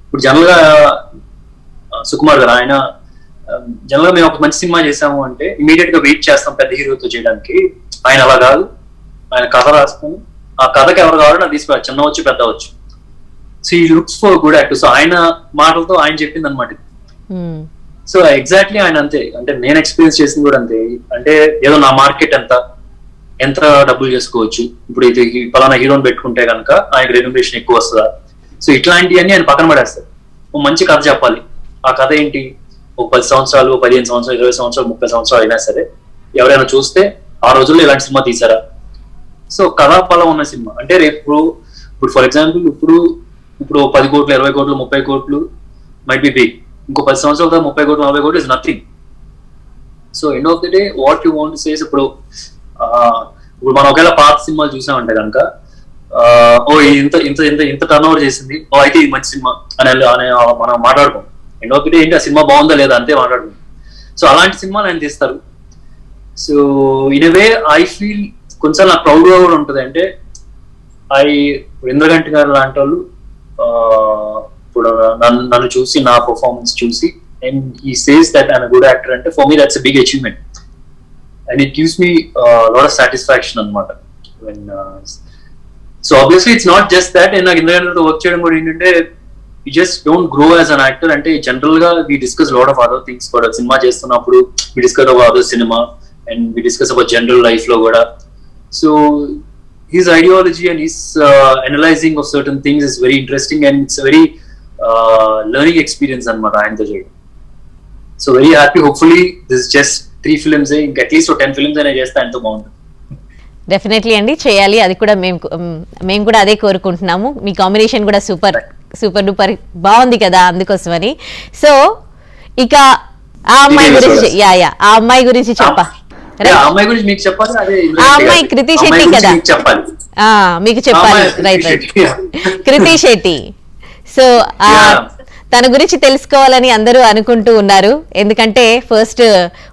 ఇప్పుడు జనరల్ గా సుకుమార్ గారు ఆయన జనరల్ గా మేము ఒక మంచి సినిమా చేసాము అంటే ఇమీడియట్ గా వెయిట్ చేస్తాం పెద్ద హీరోతో చేయడానికి. ఆయన అలా కాదు, ఆయన కథ రాసుకొని ఆ కథకి ఎవరు కావాలో నాకు తీసుకురా, చిన్న వచ్చు పెద్ద వచ్చు. సో ఈ looks for good actor. So ఆయన మాటలతో ఆయన చెప్పింది అనమాట. సో ఎగ్జాక్ట్లీ ఆయన అంతే. అంటే నేను ఎక్స్పీరియన్స్ చేసింది కూడా అంతే. అంటే ఏదో నా మార్కెట్ ఎంత డబ్బులు చేసుకోవచ్చు, ఇప్పుడు ఇది పలానా హీరోని పెట్టుకుంటే కనుక ఆయనకి రెమ్యునరేషన్ ఎక్కువ వస్తుందా, సో ఇట్లాంటివన్నీ ఆయన పక్కన పడేస్తారు. ఒక మంచి కథ చెప్పాలి. ఆ కథ ఏంటి, ఒక 10 సంవత్సరాలు, 15 సంవత్సరాలు, 20 సంవత్సరాలు, 30 సంవత్సరాలు అయినా సరే ఎవరైనా చూస్తే ఆ రోజుల్లో ఇలాంటి సినిమా తీసారా. సో కథాపలం ఉన్న సినిమా అంటే రేపు ఇప్పుడు ఫర్ ఎగ్జాంపుల్ ఇప్పుడు 10 కోట్లు, 20 కోట్లు, 30 కోట్లు మైట్ బి బిగ్. ఇంకో 10 సంవత్సరాల తర్వాత 30 కోట్లు, 40 కోట్లు is nothing. So end of the day what you want says, ఇప్పుడు మనం ఒకవేళ పాత సినిమాలు చూసామంటే కనుక ఓ ఇంత ఇంత ఇంత ఇంత టర్న్ ఓవర్ చేసింది, ఓ అయితే ఇది మంచి సినిమా అని మనం మాట్లాడుకోం. ఎండ్ ఆఫ్ ది డే ఏంటి, ఆ సినిమా బాగుందా లేదా అంతే మాట్లాడుకోం. సో అలాంటి సినిమాలు ఆయన తీస్తారు. So in a way I feel కొంచెం నాకు ప్రౌడ్ గా కూడా ఉంటుంది. అంటే ఇంద్రగంటి గారు లాంటి వాళ్ళు ఇప్పుడు నన్ను చూసి, నా పర్ఫార్మెన్స్ చూసి, and he says that I'm a good actor అంటే for me that's a big achievement. And it gives me a lot of satisfaction anamata. So obviously it's not just that. And like Indra work cheyadam kuda entante, you just don't grow as an actor. Ante general ga we discuss a lot of other things. But cinema chestunnappudu we discuss about other cinema and we discuss about general life lo kuda. So his ideology and his analyzing of certain things is very interesting, and it's a very learning experience anamata ayantho cheyadam. So very happy. Hopefully this is just 3 films, ఇంకా at least 10 films అయినా చేస్తే ఎంతో బాగుంటుంది. Definitely అండి, చేయాలి. అది కూడా మేము కూడా అదే కోరుకుంటున్నాము. మీ కాంబినేషన్ కూడా సూపర్ డూపర్ బాగుంది కదా, అందుకోసమని. సో ఇక ఆ అమ్మాయి గురించి ఆ అమ్మాయి గురించి ఆ అమ్మాయి గురించి మీకు చెప్పాలి. ఆ అమ్మాయి కృతి శెట్టి కదా, మీకు చెప్పాలి. రైట్ కృతి శెట్టి. సో తన గురించి తెలుసుకోవాలని అందరూ అనుకుంటూ ఉన్నారు, ఎందుకంటే ఫస్ట్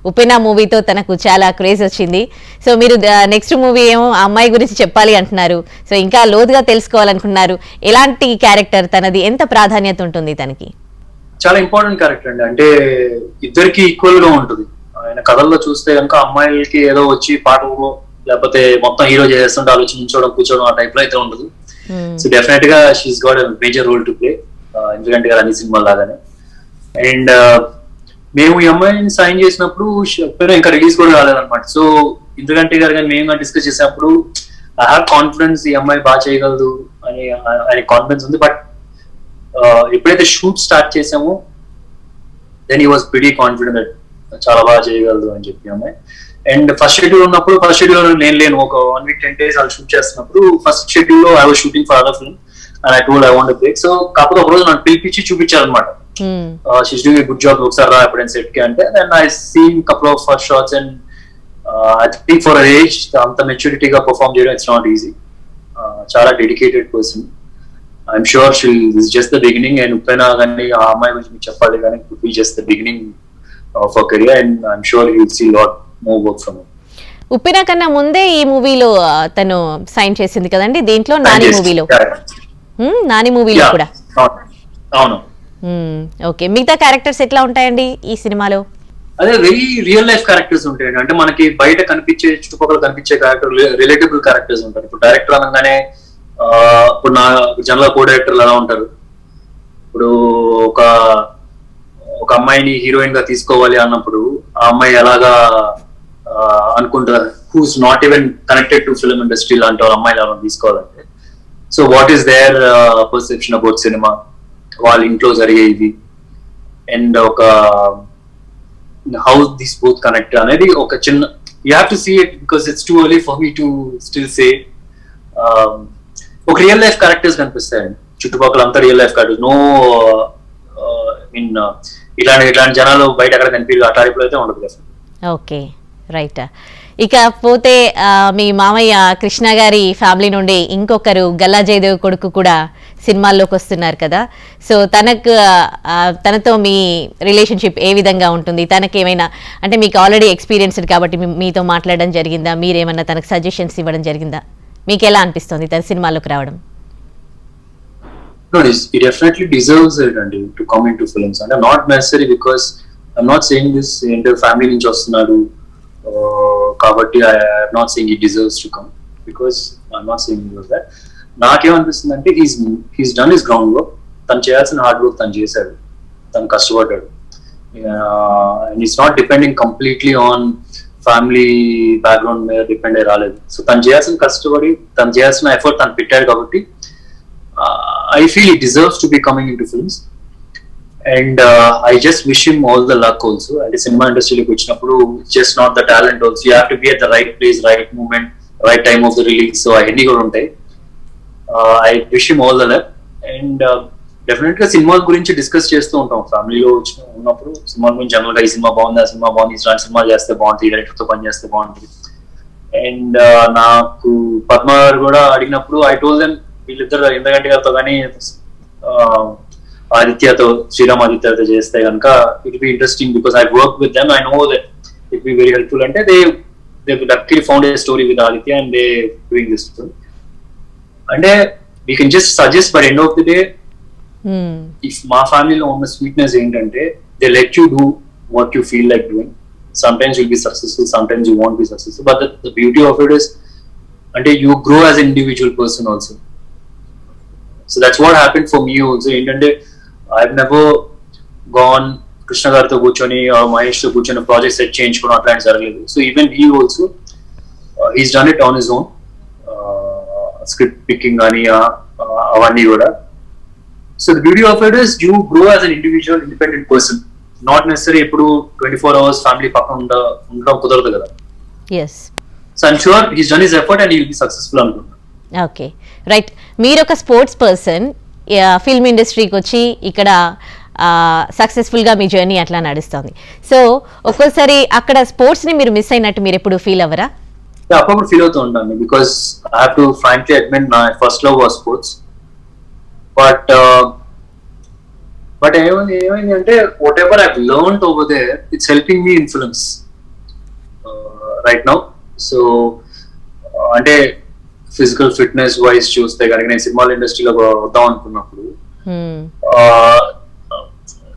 ఉపెనా మూవీతో తనకు చాలా క్రేజ్ వచ్చింది. సో మీరు నెక్స్ట్ మూవీ ఏమో ఆ అమ్మాయి గురించి చెప్పాలి అంటున్నారు. సో ఇంకా లోతుగా తెలుసుకోవాలనుకున్నారు. ఎలాంటి క్యారెక్టర్ తనది, ఎంత ప్రాధాన్యత ఉంటుంది తనకి? చాలా ఇంపార్టెంట్ క్యారెక్టర్ అండి. అంటే ఇద్దరికి ఈక్వల్ గా ఉంటుంది. ఆయన కథల్లో చూస్తే కనుక అమ్మాయిలకి ఏదో వచ్చి పాటలు లేకపోతే మొత్తం హీరో చేస్తుంటే ఆలోచన నుంచోవడం, కూర్చోవడం, ఆ టైప్ లో అయితే ఉండదు. సో డెఫినెట్ గా she's got a major role to play, ఎందుకంటే అన్ని సినిమాలు లాగానే. అండ్ మేము ఈ అమ్మాయిని సైన్ చేసినప్పుడు ఇంకా రిలీజ్ కూడా కాలేదన్నమాట. సో ఇంద్రగంటి గారు కానీ మేము డిస్కస్ చేసినప్పుడు ఐ హావ్ కాన్ఫిడెన్స్, ఈ అమ్మాయి బాగా చేయగలదు అని ఆయన కాన్ఫిడెన్స్ ఉంది. బట్ ఎప్పుడైతే షూట్ స్టార్ట్ చేసామో then he was pretty confident that చాలా బాగా చేయగలదు అని చెప్పి అమ్మాయి. అండ్ ఫస్ట్ షెడ్యూల్ ఉన్నప్పుడు, ఫస్ట్ షెడ్యూల్ నేను లేను, ఒక 1 week 10 days అలా షూట్ చేస్తున్నప్పుడు ఫస్ట్ షెడ్యూల్ లో I was shooting for other film and I told I want a break. So కాకపోతే ఒక రోజు నన్ను పిలిపించి చూపించారనమాట. She's doing a good job, ఒకసారి రా ఎప్పుడైనా సెట్ కి అంటే. Then I seen couple of first shots and I think for her age అంత మెచ్యూరిటీగా పర్ఫార్మ్ చేయడం ఇట్స్ నాట్ ఈజీ. చాలా dedicated person. I'm sure this is just the beginning. And ఉపెనా కానీ ఆ అమ్మాయి గురించి మీకు చెప్పాలి కానీ it will be just the beginning of her career, and I'm sure you will see a lot more work from her. ఉపెనా కన్నా ముందే ఈ మూవీలో తను సైన్ చేసింది కదండి, దీంట్లో నాని మూవీలో. నాని మూవీలో కూడా. అవును. ఓకే, మిగతా క్యారెక్టర్స్ ఎట్లా ఉంటాయండి ఈ సినిమాలో? అదే వెరీ రియల్ లైఫ్ క్యారెక్టర్స్ ఉంటాయండి. అంటే మనకి బయట కనిపించే, చుట్టుపక్కల కనిపించే క్యారెక్టర్ రిలేటబుల్ క్యారెక్టర్స్ ఉంటారు. ఇప్పుడు డైరెక్టర్ అనగానే ఇప్పుడు నా జనరల్ కో డైరెక్టర్లు ఎలా ఉంటారు, ఇప్పుడు ఒక అమ్మాయిని హీరోయిన్ గా తీసుకోవాలి అన్నప్పుడు ఆ అమ్మాయి ఎలాగా అనుకుంటారు, who's not even connected to film industry లాంటి వాళ్ళ అమ్మాయిలు ఎవరైనా తీసుకోవాలంటే, so what is their perception about cinema, వాళ్ళ ఇంట్లో జరిగేది అండ్ ఒక హౌ దిస్ బోత్ కనెక్ట్ అనేది ఒక చిన్న, you have to see it because it's too early for me to still say. ఒక రియల్ లైఫ్ క్యారెక్టర్స్ కనిపిస్తాయండి చుట్టుపక్కల, అంతా real life characters. No I mean ఇట్లాంటి జనాలు బయట ఎక్కడ కనిపించదు, ఆ టైప్లో అయితే ఉండదు. Okay, right. ఇక పోతే మీ మామయ్య కృష్ణ గారి ఫ్యామిలీ నుండి ఇంకొకరు గల్లా జయదేవ్ కొడుకు కూడా సినిమాల్లోకి వస్తున్నారు కదా. సో తనతో మీ రిలేషన్షిప్ ఏ విధంగా ఉంటుంది? తనకి ఏమైనా, అంటే మీకు ఆల్రెడీ ఎక్స్పీరియన్స్డ్ కాబట్టి మీతో మాట్లాడడం జరిగిందా? మీరేమన్నా తనకు సజెషన్స్ ఇవ్వడం జరిగిందా? మీకు ఎలా అనిపిస్తుంది తన సినిమాలోకి రావడం? No, he definitely deserves it and to come into films, and not necessarily because I'm not saying this into family nunchi vastunadu kabatti I'm not saying he deserves to come, because I'm not saying that. Nakem anpisthundi ante he's done his groundwork, tanu cheyalsina hard work tanu chesadu, tanu kashtapadadu, and he's not depending completely on family background మీద depend అయ్యి రాలేదు. So తను చేయాల్సిన కష్టపడి తను చేయాల్సిన effort తను పెట్టాడు కాబట్టి I feel he deserves to be coming into films, and I just wish him all the luck also. And cinema industry like vachinappudu, it's just not the talent also, you have to be at the right place, right moment, right time of the release. So I kuda untai. I wish him all the luck, and definitely cinema gurinchi discuss chestu untam family lo unnappudu. Cinema gurinchi general ga ee cinema bagundi, aa cinema bagundi, islaanti cinema chesthe bagundi, director tho pani chesthe bagundi. And naaku Padma garu kuda adiginappudu I told them, వీళ్ళిద్దరు ఇంద్రగంటి గారితో కానీ ఆదిత్యతో, శ్రీరామ్ ఆదిత్యతో చేస్తే కనుక it be interesting, because I work with them, I know that it be very helpful. అంటే they luckily found a story with Aditya and they doing this. అంటే we can just suggest, but end of the day if మా ఫ్యామిలీలో ఉన్న sweetness ఏంటంటే they let you do what you feel like doing. Sometimes will be successful, sometimes you want be successful, but the beauty of it is అంటే you grow as an individual person also. So that's what happened for me also. Intende I've never gone Krishna gartho kuchoni or Mahesh tho kuchoni project set change kono atlanti jaragaledu. So even he also he's done it on his own, script picking ani avanni kuda. So the beauty of it is you grow as an individual independent person, not necessarily eppudu 24 hours family pakkam undam kudaradu kada. Yes, so I'm sure he's done his effort and he will be successful anukunna. Okay, right. మీరు ఒక sports person, film ఇండస్ట్రీకి వచ్చి ఇక్కడ సక్సెస్ఫుల్గా మీ journey అట్లా నడుస్తుంది. So ఒక్కోసారి అక్కడ స్పోర్ట్స్ని మీరు మిస్ అయినట్టు మీరు ఎప్పుడు ఫీల్ అవ్వరా? అప్పుడు ఫీల్ అవుతూ ఉంటాను, because I have to frankly admit నా first love was sports. But ఏమైంది అంటే whatever I learned over there it's helping me in films right now. So అంటే ఫిజికల్ ఫిట్నెస్ వైజ్ చూస్తే కనుక నేను సినిమాల ఇండస్ట్రీలో వద్దాం అనుకున్నప్పుడు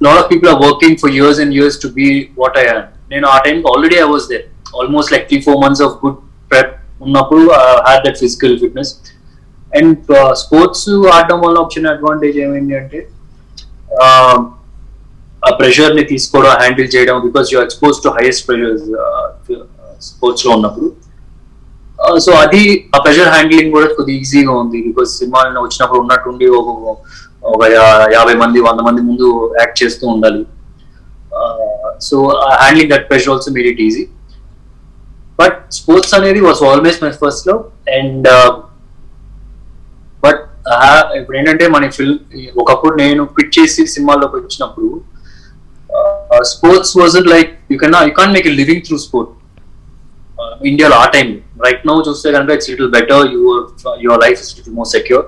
lot of people are working for years and years to be what I am. నేను ఆ టైంకి already I was there, almost like 3-4 months of good prep ఉన్నప్పుడు had that physical fitness. And sports ఆడడం వల్ల వచ్చిన అడ్వాంటేజ్ ఏమైంది అంటే ఆ ప్రెషర్ ని తీసుకోవడం, హ్యాండిల్ చేయడం, because you expose to highest pressures sports లో ఉన్నప్పుడు. సో అది ఆ ప్రెషర్ హ్యాండ్లింగ్ కూడా కొద్దిగా ఈజీగా ఉంది, బికాస్ సినిమా వచ్చినప్పుడు ఉన్నట్టుండి ఒక 50 మంది 100 మంది ముందు యాక్ట్ చేస్తూ ఉండాలి. So handling that pressure also made it easy. But sports అనేది was always my first love. And but ఇప్పుడు ఏంటంటే మన ఫిల్మ్ ఒకప్పుడు నేను క్విట్ చేసి సినిమాల్లోకి వచ్చినప్పుడు sports wasn't like you can't make a living through sport ఇండియాలో ఆ టైం. రైట్ నౌ చూస్తే కనుక it's little better, your life is little more secure.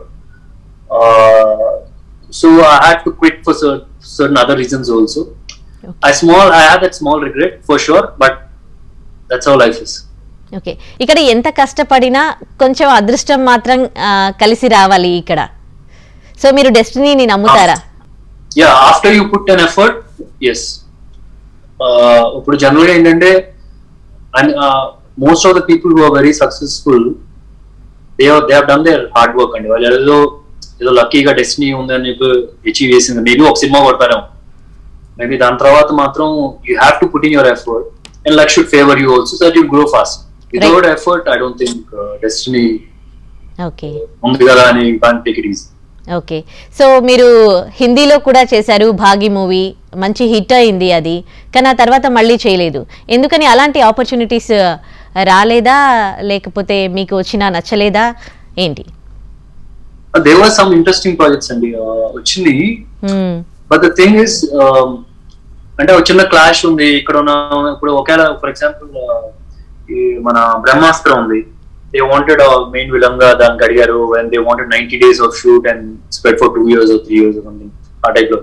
So I had to quit for certain other reasons also. I had that small regret for sure, but that's how life is. Okay, ఇక్కడ ఎంత కష్టపడినా కొంచెం అదృష్టం మాత్రం కలిసి రావాలి ఇక్కడ. So మీరు డెస్టినీని నమ్ముతారా? Yeah, after you put an effort, yes. ఇప్పుడు జనరల్ గా ఏంటంటే most of the people who are very successful, they have done their hard work అండి. వాళ్ళు ఏదో లక్కీగా డెస్టినీ ఉందని చెప్పి అచీవ్ చేసింది. మేబీ ఒక సినిమా కొడతారేమో, మేబీ దాని తర్వాత మాత్రం you have to put in your effort and luck should favour you also so that you grow fast. Without effort I don't think destiny okay ఉంది కదా అని take it easy. Okay. So మీరు హిందీలో కూడా చేశారు భాగి మూవీ, మంచి hit అయింది అది, కానీ ఆ తర్వాత మళ్ళీ చేయలేదు. ఎందుకని అలాంటి ఆపర్చునిటీస్ రాలేదా, లేకపోతే మీకు వచ్చినా నచ్చలేదా ఏంటి? There was some interesting projects అండి వచ్చింది. బట్ ద థింగ్ ఇస్ అంటే ఒక చిన్న క్లాష్ ఉంది ఇక్కడ ఉన్న. ఇప్పుడు ఒకవేళ ఫర్ ఎగ్జాంపుల్ మన బ్రహ్మాస్త్రం ఉంది, దే వాంటెడ్ మెయిన్ విలన్ గా దానికి అడిగారు, and they wanted 90 days of shoot and spread for 2 years or 3 years something ఆ టైప్ లో.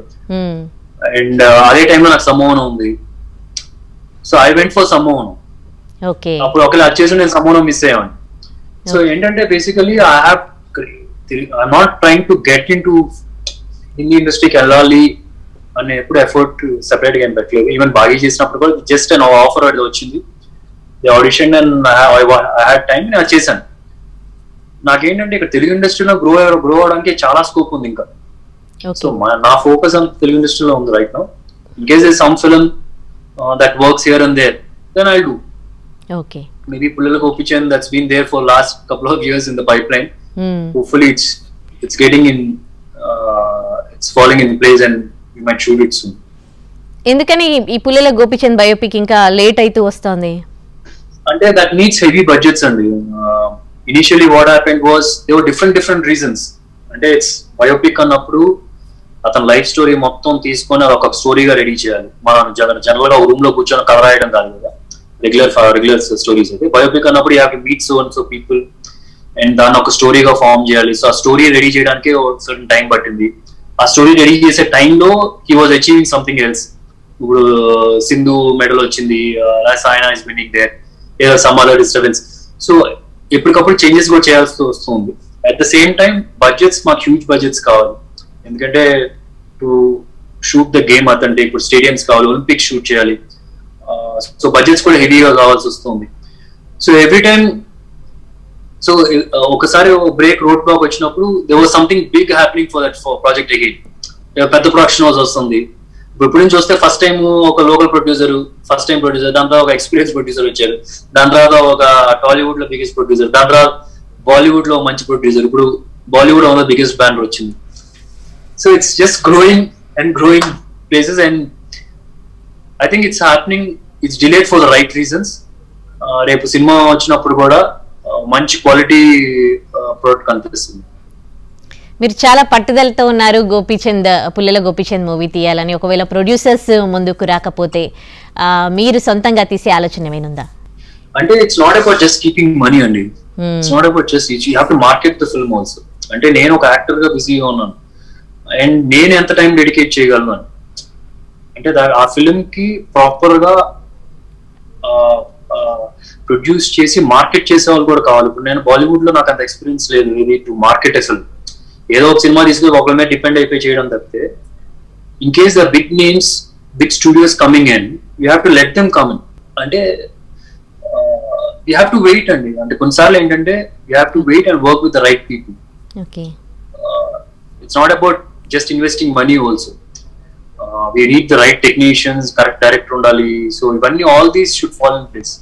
అండ్ అదే టైంలో నాకు సమ్మోహనం ఉంది, so I went for Sammohanam. Okay. అప్పుడు ఒకవేళ వచ్చేసి నేను సమ్మోహనం మిస్ అయ్యాను. సో ఏంటంటే basically I'm not trying to get into Hindi ఇండస్ట్రీకి వెళ్ళాలి అని ఎప్పుడు ఎఫర్ట్ సెపరేట్ గా ఏం పెట్టలేదు. ఈవెన్ బాగా చేసినప్పుడు కూడా జస్ట్ an ఆఫర్ అది వచ్చింది, audition and I had time, నేను చేశాను. నాకేంటంటే ఇక్కడ తెలుగు ఇండస్ట్రీలో గ్రో అవడానికి చాలా స్కోప్ ఉంది ఇంకా. సో నా ఫోకస్ అంత తెలుగు ఇండస్ట్రీలో ఉంది right now. In case is some film that works here and there, then I do. Okay. Maybe పుల్లలకు ఒప్పించాను, that's been there for last couple of years in the pipeline. Hopefully it's getting in, it's following in place and we might shoot it soon. ఎందుకని ఈ Pullela Gopichand biopic ఇంకా late అవుతూ వస్తుంది? అంటే that needs heavy budgets అండి. Initially what happened was they were different reasons. అంటే it's biopic అన్నప్పుడు అతని లైఫ్ స్టోరీ మొత్తం తీసుకొని అది ఒక స్టోరీగా రెడీ చేయాలి. మనం జనరల్ గా రూమ్ లో కూర్చొని కవర్ రాయడం కాదు కదా, రెగ్యులర్ స్టోరీస్ అయితే. బయోపిక్ అన్నప్పుడు you have to meet so people and దాన్ని ఒక స్టోరీగా ఫార్మ్ చేయాలి. సో ఆ స్టోరీ రెడీ చేయడానికి సర్టన్ టైం పట్టింది. ఆ స్టోరీ రెడీ చేసే టైంలో he was achieving something else. ఇప్పుడు సింధు మెడల్ వచ్చింది, సాయనా ఇస్ విన్నింగ్ దేర్, ఏదో సమ్ అదర్ డిస్టర్బెన్స్. సో ఎప్పటికప్పుడు చేంజెస్ కూడా చేయాల్సి వస్తుంది. At the same time budgets, మాకు హ్యూజ్ బడ్జెట్స్ కావాలి. ఎందుకంటే టు షూట్ ద గేమ్ అతంటే ఇప్పుడు స్టేడియంస్ కావాలి, ఒలింపిక్స్ షూట్ చేయాలి. సో బడ్జెట్స్ కూడా హెవీగా కావాల్సి వస్తుంది. సో ఎవ్రీ టైమ్, సో ఒకసారి బ్రేక్ రోడ్ బ్లాక్ వచ్చినప్పుడు there was something big happening for that project again. పెద్ద ప్రొడక్షన్ హౌస్ వస్తుంది. ఇప్పుడు నుంచి వస్తే ఫస్ట్ టైం ఒక local producer, first time producer, దాని తర్వాత ఒక ఎక్స్పీరియన్స్ ప్రొడ్యూసర్ వచ్చారు, దాని తర్వాత ఒక టాలీవుడ్ లో బిగ్గెస్ట్ ప్రొడ్యూసర్, దాని తర్వాత బాలీవుడ్ లో మంచి ప్రొడ్యూసర్, ఇప్పుడు బాలీవుడ్ లో బిగ్గెస్ట్ బ్యాండ్ వచ్చింది. So it's just growing places and I think it's happening. It's delayed for the right reasons. రేపు సినిమా వచ్చినప్పుడు కూడా మంచి క్వాలిటీ ప్రోడక్ట్ కనిపిస్తుంది. మీరు చాలా పట్టుదలతో ఉన్నారు పుల్లల గోపీచంద్ మూవీ తీయాలని. ఒకవేళ ప్రొడ్యూసర్స్ ముందుకు రాకపోతే మీరు సొంతంగా తీసే ఆలోచన ఏమైనా? అంటే it's not about just keeping money అండి. It's not about just you have to market the film also. అంటే నేను ఒక యాక్టర్ గా బిజీగా ఉన్నాను అండ్ నేను ఎంత టైం డెడికేట్ చేయగలను అంటే ఆ ఫిల్మ్ కి ప్రాపర్ గా ప్రొడ్యూస్ చేసి మార్కెట్ చేసే వాళ్ళు కూడా కావాలి. ఇప్పుడు నేను బాలీవుడ్ లో నాకు అంత ఎక్స్పీరియన్స్ లేదు ఇది టు మార్కెట్ ఎ ఫిల్మ్. ఏదో ఒక సినిమా తీసుకుని ఒకరి మీద డిపెండ్ అయిపోయి చేయడం తప్పితే, in case the big names, big studios coming in, you have to let them come in. అంటే యూ హ్యావ్ టు వెయిట్ అండి. అంటే కొన్నిసార్లు ఏంటంటే you have to wait and work with the right people. It's not about just investing money also. We need the right technicians, correct director ఉండాలి. సో ఇవన్నీ all these should fall in place.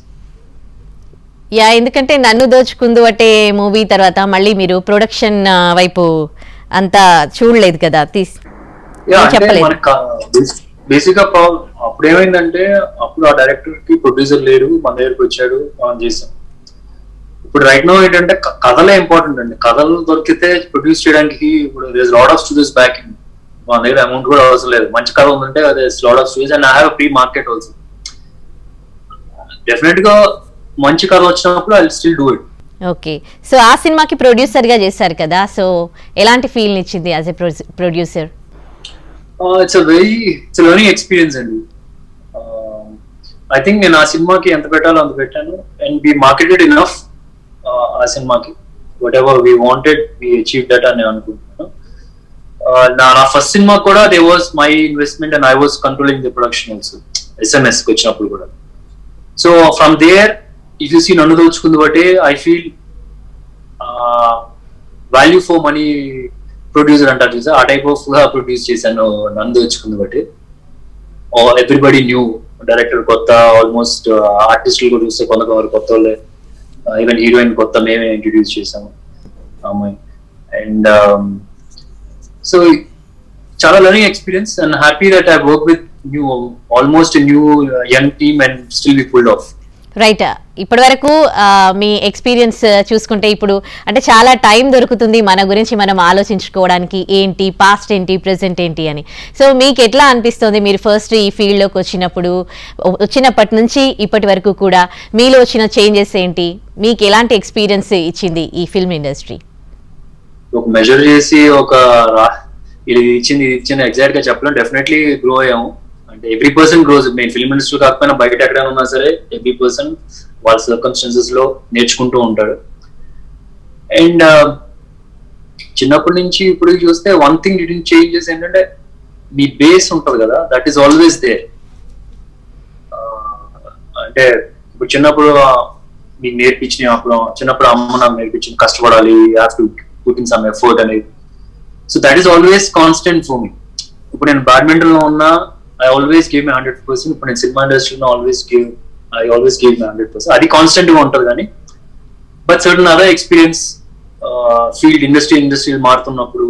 Yeah, ఎందుకంటే నన్ను దోచుకుందు అంటే movie తర్వాత మళ్ళీ మీరు production వైపు అంతా చూడలేదు కదా, చెప్పలేదు. బేసిక్ గా అప్పుడు ఏమైందంటే, అప్పుడు ఆ డైరెక్టర్ కి ప్రొడ్యూసర్ లేరు, మన దగ్గరకు వచ్చాడు, మనం చేసాం. ఇప్పుడు రైట్ నో ఏంటంటే కథలే ఇంపార్టెంట్ అండి. కథలు దొరికితే ప్రొడ్యూస్ చేయడానికి ఇప్పుడు లాట్ ఆఫ్ స్టూడియోస్ బ్యాక్, మన దగ్గర అమౌంట్ కూడా అవసరం లేదు. మంచి కథ ఉందంటే అదే lot of studios and I have pre market also. Definite గా మంచి కథ వచ్చినప్పుడు I will still do it. Okay. So ఆ సినిమాకి ప్రొడ్యూసర్ గా చేశారు కదా, సో ఎలాంటి ఫీల్ ఇచ్చింది as a producer? It's learning experience అండి. ఐ థింక్ నేను ఆ సినిమాకి ఎంత పెట్టాలో అంత పెట్టాను అండ్ వి మార్కెటెడ్ ఇనఫ్. ఆ సినిమాకి whatever we wanted we achieve that అని అనుకుంటున్నాను. నా ఫస్ట్ సినిమా కూడా they was my investment and I was controlling the production also. SMS కి వచ్చినప్పుడు కూడా. So from there if you see Nannu Dochukundi బట్టి I feel value for money producer అంటారు చూసా, ఆ టైప్ ఆఫ్ గా ప్రొడ్యూస్ చేశాను నన్ను దోచుకుంది బట్టి. ఎవ్రీబడి న్యూ, డైరెక్టర్ కొత్త, ఆల్మోస్ట్ ఆర్టిస్టులు కూడా చూస్తే కొంతమంది కొత్త వాళ్ళే. ఈవెన్ హీరోయిన్ కొత్త మేమే ఇంట్రడ్యూస్ చేసాము ఆ అమ్మాయి. అండ్ సో చాలా learning experience and happy that I work with new almost new young team and still we pulled off. Right. ఇప్పటి వరకు మీ ఎక్స్పీరియన్స్ చూసుకుంటే ఇప్పుడు అంటే చాలా టైం దొరుకుతుంది మన గురించి మనం ఆలోచించుకోవడానికి, ఏంటి పాస్ట్ ఏంటి ప్రెసెంట్ ఏంటి అని. సో మీకు ఎట్లా అనిపిస్తుంది మీరు ఫస్ట్ ఈ ఫీల్డ్లోకి వచ్చినప్పటి నుంచి ఇప్పటి వరకు కూడా మీలో వచ్చిన చేంజెస్ ఏంటి, మీకు ఎలాంటి ఎక్స్పీరియన్స్ ఇచ్చింది ఈ ఫిల్మ్ ఇండస్ట్రీ? ఒక మెజర్ చేసి ఇది ఇచ్చింది ఎగ్జాక్ట్ గా చెప్పలేం. డెఫినెట్లీ గ్రో అయ్యాము. అంటే every person gross. Main film industry కాకపోయినా బయట ఎక్కడైనా ఉన్నా సరే ఎవ్రీ పర్సన్ వాళ్ళ సర్కమ్స్టాన్సెస్ లో నేర్చుకుంటూ ఉంటాడు. అండ్ చిన్నప్పటి నుంచి ఇప్పుడు చూస్తే వన్ థింగ్ డిడ్ చేంజెస్ ఏంటంటే మీ బేస్ ఉంటుంది కదా, దట్ ఈస్ ఆల్వేస్ దేర్. అంటే ఇప్పుడు చిన్నప్పుడు మీకు నేర్పించిన చిన్నప్పుడు అమ్మ నాకు నేర్పించిన కష్టపడాలి, have to put in some effort అనేది. So that is always constant for me. ఇప్పుడు నేను బ్యాడ్మింటన్ లో ఉన్నా I always gave my 100%. ఇప్పుడు నేను సినిమా ఇండస్ట్రీలో I always gave my 100%. అది కాన్స్టెంట్ గా ఉంటుంది కానీ but certain other experience field industry మారుతున్నప్పుడు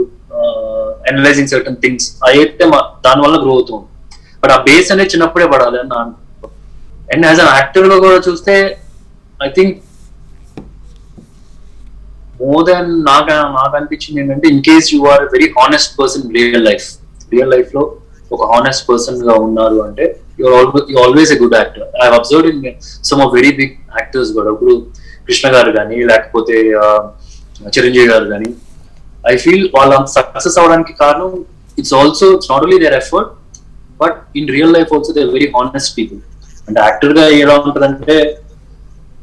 అనలైజింగ్ సర్టన్ థింగ్స్ అయితే దానివల్ల గ్రో అవుతుంది. బట్ ఆ బేస్ అనేది చిన్నప్పుడే పడాలి అని నా. అండ్ యాజ్ అన్ యాక్టర్ గా కూడా చూస్తే ఐ థింక్ మోర్ దాన్ నాకు అనిపించింది ఏంటంటే in case you are very honest person real life లో ఒక హానెస్ట్ పర్సన్ గా ఉన్నారు అంటే you always a good actor. I observed in some of very big actors కూడా. ఇప్పుడు కృష్ణ గారు కానీ లేకపోతే చిరంజీవి గారు కానీ ఐ ఫీల్ వాళ్ళ సక్సెస్ అవడానికి కారణం it's not only their effort but in real life also they very honest people. అంటే యాక్టర్ గా ఎలా ఉంటుందంటే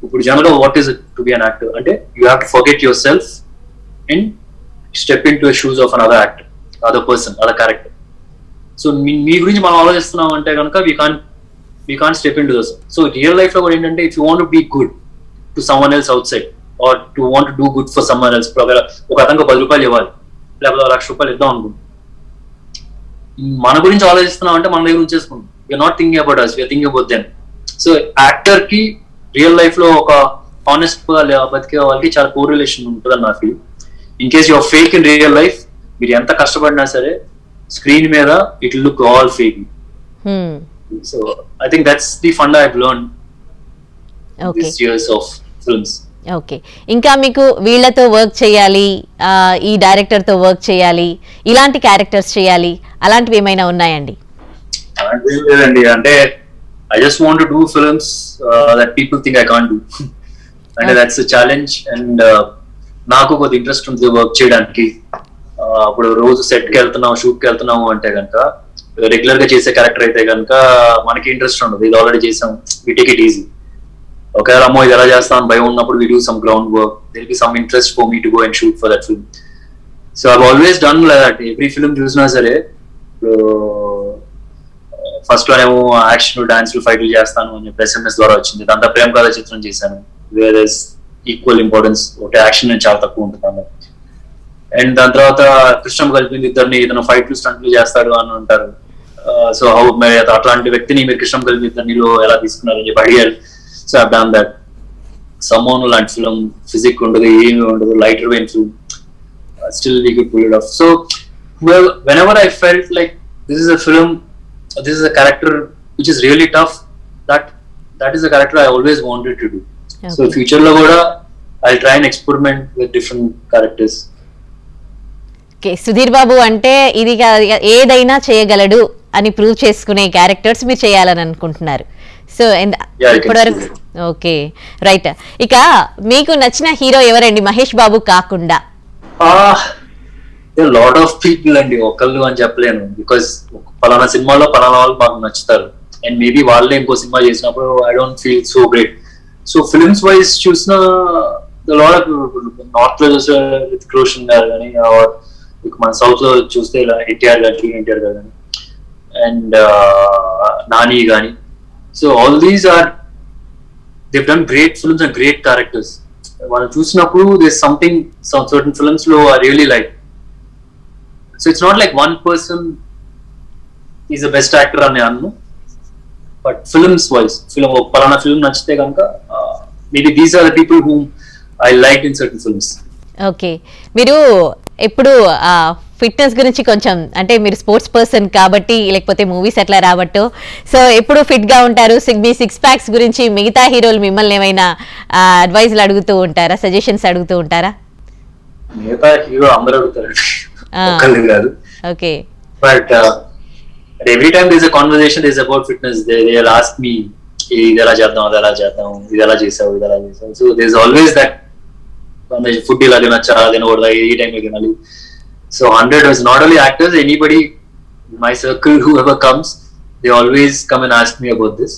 ఇప్పుడు జనరల్ గా what is it to be an actor అంటే you have to forget yourself and step into shoes of another actor, other person, other character. So మీ గురించి మనం ఆలోచిస్తున్నాం అంటే కనుక we can't step into those. So real life లో కూడా ఏంటంటే if you want to be good to someone else outside or to want to do good for someone else, ఒక అతనికి 10 రూపాయలు ఇవ్వాలి లేకపోతే 1,00,000 రూపాయలు ఇద్దాం అనుకుంటాం. మన గురించి ఆలోచిస్తున్నాం అంటే మన దగ్గర ఉంచేసుకుంటాం. You're not thinking about us, you're thinking about them. So actor కి రియల్ లైఫ్ లో ఒక హానెస్ట్ బతికే వాళ్ళకి చాలా కోరిలేషన్ ఉంటుంది అని నా feel. In case your fake in real life, మీరు ఎంత కష్టపడినా సరే స్క్రీన్ మీద it look all fake. So I think that's the fund I have learned this years of films. Okay. ఇంకా మీకు వీళ్ళతో వర్క్ చేయాలి, ఈ డైరెక్టర్ తో వర్క్ చేయాలి, ఇలాంటి క్యారెక్టర్స్ చేయాలి, అలాంటివి ఏమైనా ఉన్నాయండి? అలాంటివి లేదండి. అంటే I just want to do films that people think I can't do. అంటే దట్స్ ఎ ఛాలెంజ్. అండ్ నాకు కొద్ది ఇంట్రెస్ట్ ఉంది వర్క్ చేయడానికి. ఇప్పుడు రోజు సెట్ కి వెళ్తున్నాము, షూట్ కి వెళ్తున్నాము అంటే కనుక రెగ్యులర్ గా చేసే క్యారెక్టర్ అయితే కనుక మనకి ఇంట్రెస్ట్ ఉండదు. ఇది ఆల్రెడీ చేసాం, వి టేక్ ఇట్ ఈజీ. ఒకవేళ అమ్మో ఇది ఎలా చేస్తామని భయం ఉన్నప్పుడు we do some ground work, there be some interest for me to go and shoot for that film. So I always done like that. Every film చూసినా సరే ఫస్ట్ లోనేమో యాక్షన్ డాన్స్లు ఫైట్లు చేస్తాను అని చెప్పి SMS ద్వారా వచ్చింది. దాంతో ప్రేమ కథ చిత్రం చేశాను, వేర్ ఇస్ ఈక్వల్ ఇంపార్టెన్స్. ఒకటే యాక్షన్ నేను చాలా తక్కువ ఉంటుంది. అండ్ దాని తర్వాత కృష్ణ కలిపింది ఇద్దరిని, ఇతను ఫైట్లు స్టంట్లు చేస్తాడు అని అంటారు. సో హౌ మరి అట్లాంటి వ్యక్తిని మీరు కృష్ణ కలిపి ఇద్దరిలో ఎలా తీసుకున్నారని చెప్పి అడిగారు. So I done that. సమ్మోన్ లాంటి ఫిల్మ్, ఫిజిక్ ఉండదు, ఏమి ఉండదు, lighter vein film, still we could pull it off. So whenever I felt like this is a film, this is a character which is really tough, that is a character I always wanted to do. Okay. So future lo kuda I'll try and experiment with different characters. Okay, Sudheer Babu అంటే ఇది ఏదైనా చేయగలడు అని prove చేసుకునే characters మీరు చేయాలని అనుకుంటున్నారు. So ఇప్పటివరకు ఓకే రైట్. ఇక మీకు నచ్చిన హీరో ఎవరండి మహేష్ బాబు కాకుండా? లాట్ ఆఫ్ పీపుల్ అండి, ఒకళ్ళు అని చెప్పలేను. బికాస్ పలానా సినిమాలో పలానా వాళ్ళు మాకు నచ్చుతారు అండ్ మేబీ వాళ్ళే ఇంకో సినిమా చేసినప్పుడు I don't feel so great. So films wise చూసిన లాట్ ఆఫ్ నార్త్ లో చూస్తే రితిక్ రోషన్ గారు కానీ, మన సౌత్ లో చూస్తే ఎన్టీఆర్ గారు కానీ, అండ్ నాని కానీ. So all these are they've done great films and great characters. వాళ్ళు చూసినప్పుడు there's something, some certain films లో I really like. So it's not like one person is the best actor అని అన్ను, but films wise పలానా film నచ్చితే కనుక maybe these are the people whom I liked in certain films. Okay, మీరు ఎప్పుడు fitness గురించి కొంచెం అంటే మీరు స్పోర్ట్స్ పర్సన్ కాబట్టి లేకపోతే మూవీస్ ఎట్లా రాబట్టో సో ఎప్పుడు ఫిట్ గా ఉంటారు. మీ 6 ప్యాక్స్ గురించి మిగతా హీరోలు మిమ్మల్ని ఏమైనా అడ్వైజ్లు అడుగుతూ ఉంటారా, సజెషన్స్ అడుగుతూ ఉంటారా? మిగతా హీరో అందరూ అడుగుతారు, ఒక్కళ్ళు కాదు. Okay, but every time there's a conversation is about fitness, they'll ask me ఇది ఎలా చేద్దాం, అది ఎలా చేద్దాం, ఇది ఎలా చేసావు, ఇది ఎలా చేసావు. So there's always that food ఇలా తినచ్చా, తినకూడదా, ఈ టైంలో తినాలి. So 100 was not only actors, anybody in my circle, whoever comes, they always come and ask me about this.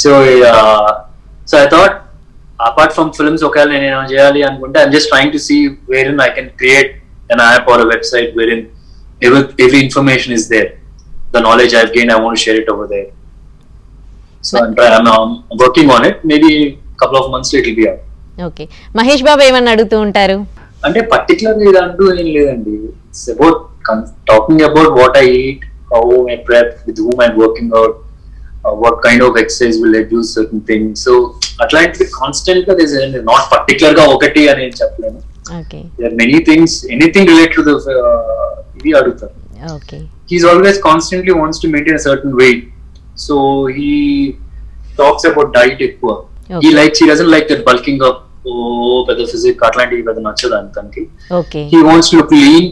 So I thought, apart from films, okay, I'm just trying to see wherein I can create an app or a website wherein every information is there. The knowledge I've gained, I want to share it over there. So I'm working on it. Maybe a couple of months it will be out. Okay, Mahesh Babu ఏమన్నా అడుగుతూ ఉంటారు? అంటే particular గా ఇదంటూ ఏం లేదండి. It's about talking about what I eat, how I prep, with whom I working out, what kind of exercise will I do certain things. So అట్లాంటివి constant గా నాట్ పర్టికులర్ గా ఒకటి అని నేను చెప్పలేను. There many things, anything related to ఇది అడుగుతారు. He's always constantly wants to maintain a certain weight, so he talks about diet ఎక్కువ. He doesn't like that bulking up, పెద్ద ఫిజిక్ అట్లాంటివి పెద్ద నచ్చదు తనకి. He wants to look lean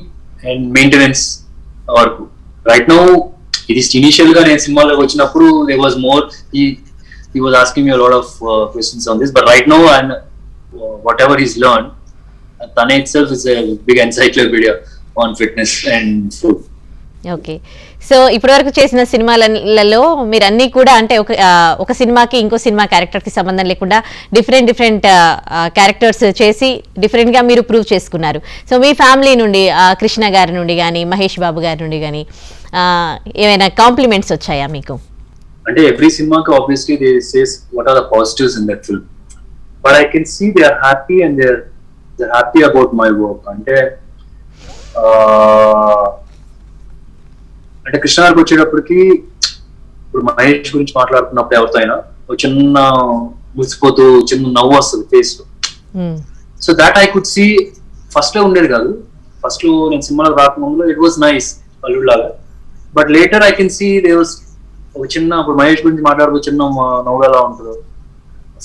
and maintenance వరకు. Right now ఇది ఇనిషియల్ గా నేను సినిమాలోకి వచ్చినప్పుడు there was more, he was asking me a lot of questions on this, but right now and whatever he's learned, Tane itself is a big encyclopedia on fitness and food. Okay, so ఇప్పటి వరకు చేసిన సినిమాలలో మీరు అన్ని కూడా అంటే ఒక సినిమాకి ఇంకో సినిమా క్యారెక్టర్కి సంబంధం లేకుండా డిఫరెంట్ క్యారెక్టర్స్ చేసి డిఫరెంట్గా మీరు ప్రూవ్ చేసుకున్నారు. సో మీ ఫ్యామిలీ నుండి కృష్ణ గారి నుండి కానీ మహేష్ బాబు గారి నుండి కానీ ఏమైనా కాంప్లిమెంట్స్ వచ్చాయా మీకు? అంటే ఎవ్రీ సినిమాకి obviously they says what are the positives in that film, but I can see they are happy and they are happy about my work. అంటే కృష్ణ గారికి వచ్చేటప్పటికి ఇప్పుడు మహేష్ గురించి మాట్లాడుతున్నప్పుడు ఎవరితో అయినా చిన్న మురిసిపోతూ చిన్న నవ్వు వస్తుంది ఫేస్ లో. So that I could see first లో ఉండేది కాదు. ఫస్ట్ లో నేను సినిమాలో రాకముందు ఇట్ వాస్ నైస్ అల్లుడు లాగా, but later I can see they was ఒక చిన్న, ఇప్పుడు మహేష్ గురించి మాట్లాడుతూ చిన్న నవ్వు ఎలా ఉంటుంది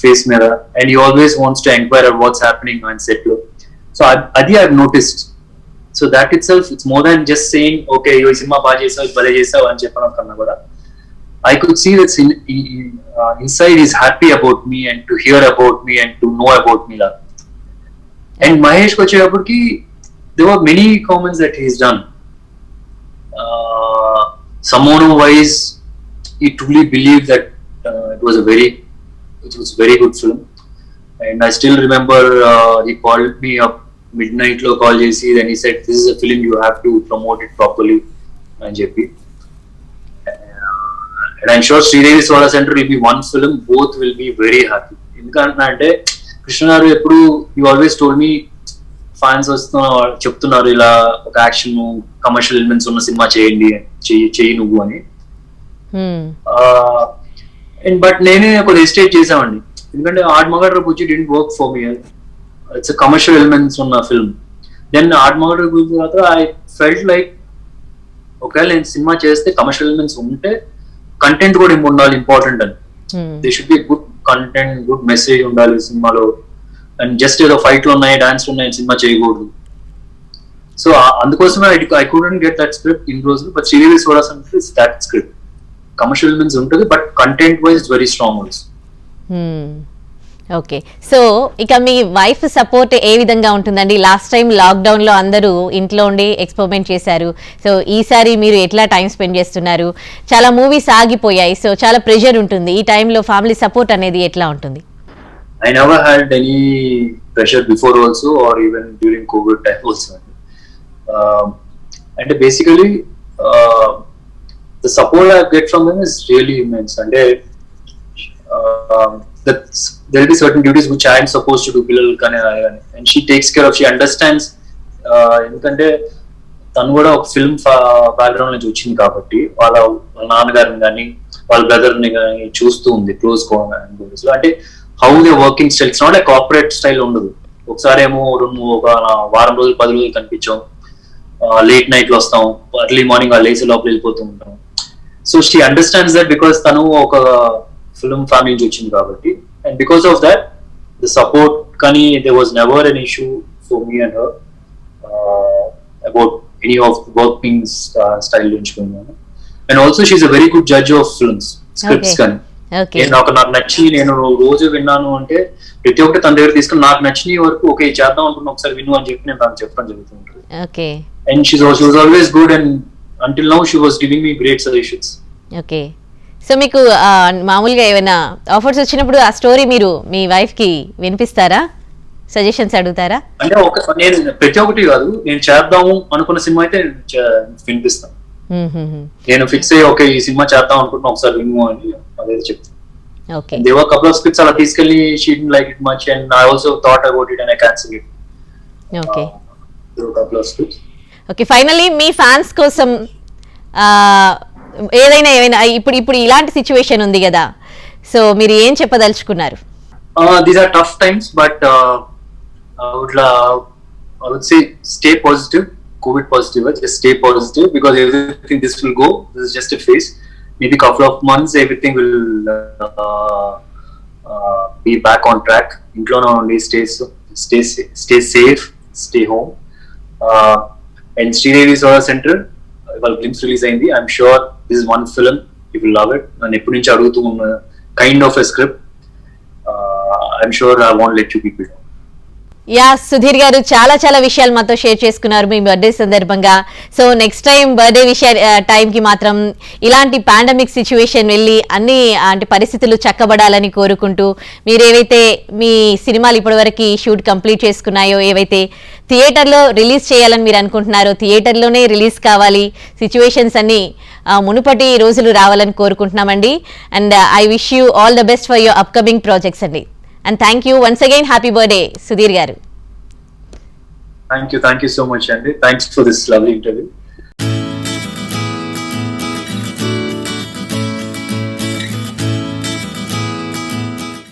ఫేస్ మీద, and he always wants to enquire what's happening on set లో. సో అది I noticed. So that itself, it's more than just saying, okay, you cinema baa chesavu, bale chesavu ani cheppanam kanna kuda I could see that inside is happy about me and to hear about me and to know about me la. And Mahesh kocheyapurki there were many comments that he's done. Samono wise, he truly believed that it was very good film. And I still remember he called me up midnight lo call chesi, then he said, this is a film, you have to promote it properly and JP. And I'm sure Sridevi Soda Center will be one film, both will be very happy. Endukante Krishna garu eppudu, you always told me fans చెప్తున్నారు ఇలా ఒక action commercial elements ఉన్న cinema చెయ్యి నువ్వు అని. And but నేనే ఒక hesitate చేసామండి, ఎందుకంటే Aadu Magadu Bujji didn't work for me. It's a commercial elements on a film. Then Aadmagadu guరించి తర్వాత I felt like ఒకవేళ నేను సినిమా చేస్తే కమర్షియల్ ఎలిమెంట్స్ ఉంటే కంటెంట్ కూడా ఉండాలి, ఇంపార్టెంట్ అని. They should be good content, good message ఉండాలి సినిమాలో. అండ్ జస్ట్ ఏదో ఫైట్లు ఉన్నాయి, డాన్స్ ఉన్నాయి, సినిమా చేయకూడదు. సో అందుకోసమే I couldn't get that script in రోజులు. But Sridevi Soda Center is that script. Commercial elements ఉంటుంది, but content wise it's very strong also. Okay, so ఇక మీ వైఫ్ సపోర్ట్ ఏ విధంగా ఉంటుందండి? లాస్ట్ టైం లాక్డౌన్ లో అందరూ ఇంట్లో ఉండి ఎక్స్పెరిమెంట్ చేశారు. సో ఈసారి మీరు ఎట్లా టైం స్పెండ్ చేస్తున్నారు? చాలా మూవీస్ ఆగిపోయాయి, సో చాలా ప్రెషర్ ఉంటుంది. ఈ టైంలో ఫ్యామిలీ సపోర్ట్ అనేది ఎట్లా ఉంటుంది? I never had any pressure before also, or even during COVID time also. And basically the support I get from them is really immense. And there will be certain duties which I am supposed to do, and she takes care of, she understands. ఎందుకంటే తను కూడా ఒక film background నుంచి వచ్చింది కాబట్టి వాళ్ళ నాన్నగారిని కానీ వాళ్ళ బ్రదర్ ని కానీ చూస్తూ ఉంది క్లోజ్. అంటే how they working style, it's not a corporate style ఉండదు. ఒకసారి ఏమో ఒక వారం రోజులు 10 రోజులు కనిపించాం, లేట్ నైట్ లో వస్తాం, ఎర్లీ మార్నింగ్ ఆ లేచి లోపల వెళ్ళిపోతూ ఉంటాం. So she understands that because తను ఒక ఫిల్మ్ ఫ్యామిలీ నుంచి వచ్చింది కాబట్టి, and because of that the support. కానీ there was never an issue for me and her about any of the working style ఎంచుకున్నాను. And also she's a very good judge of films, scripts. కానీ నాకు నచ్చి నేను రోజు విన్నాను అంటే ప్రతి ఒక్కటి తన దగ్గర తీసుకుని నాకు నచ్చిన వరకు ఓకే చేద్దాం అనుకున్నా ఒకసారి విను అని చెప్పి నేను తనకు చెప్పడం జరుగుతుంది. And she was always good, and until now she was giving me great suggestions. Okay. So మీకు మామూలుగా ఏమైనా ఆఫర్స్ వచ్చినప్పుడు ఆ స్టోరీ మీరు మీ వైఫ్ కి వినిపిస్తారా, సజెషన్స్ అడుగుతారా? అంటే నేను ప్రతి ఒక్కటి కాదు, నేను చేద్దాము అనుకున్న సినిమా అయితే వినిపిస్తాను. నేను ఫిక్స్ అయ్యి ఓకే ఈ సినిమా చేద్దాం అనుకుంటున్నా ఒకసారి విను అని అదే చెప్తాను. Okay. There were a couple of scripts అలా తీసుకెళ్ళి she didn't like it much and I also thought about it and I cancelled it. Okay. There were a couple of scripts. Okay. Finally me fans కోసం ఏమైనా ఇప్పుడు ఇలాంటి situation ఉంది కదా, so మీరు ఏం చెప్పదలుచుకున్నారు? These are tough times, but I would say stay positive, COVID positive, just stay positive because everything this will go. This is just a phase. Maybe couple of months, everything will be back on track. Intlo only stay safe, stay home. And Sridevi Soda Center, well, glimpse release అయింది. I'm sure this is one film you will love it. And ఎప్పటి నుంచి అడుగుతూ ఉన్న kind of a script. I'm sure I won't let you people down. Yeah, Sudheer గారు చాలా విషయాలు మాతో share చేసుకున్నారు మీ బర్త్డే సందర్భంగా. సో నెక్స్ట్ టైం బర్త్డే టైంకి మాత్రం ఇలాంటి పాండమిక్ సిచ్యువేషన్ వెళ్ళి అన్ని అంటే పరిస్థితులు చక్కబడాలని కోరుకుంటూ, మీరు ఏవైతే మీ సినిమాలు ఇప్పటివరకు షూట్ కంప్లీట్ చేసుకున్నాయో, ఏవైతే థియేటర్లో రిలీజ్ చేయాలని మీరు అనుకుంటున్నారో థియేటర్లోనే రిలీజ్ కావాలి, సిచ్యువేషన్స్ అన్ని మునుపటి రోజులు రావాలని కోరుకుంటున్నామండి. And I wish you all the best for your upcoming projects అండి. And thank you once again. Happy birthday, Sudhir garu. Thank you so much, Andy. Thanks for this lovely interview.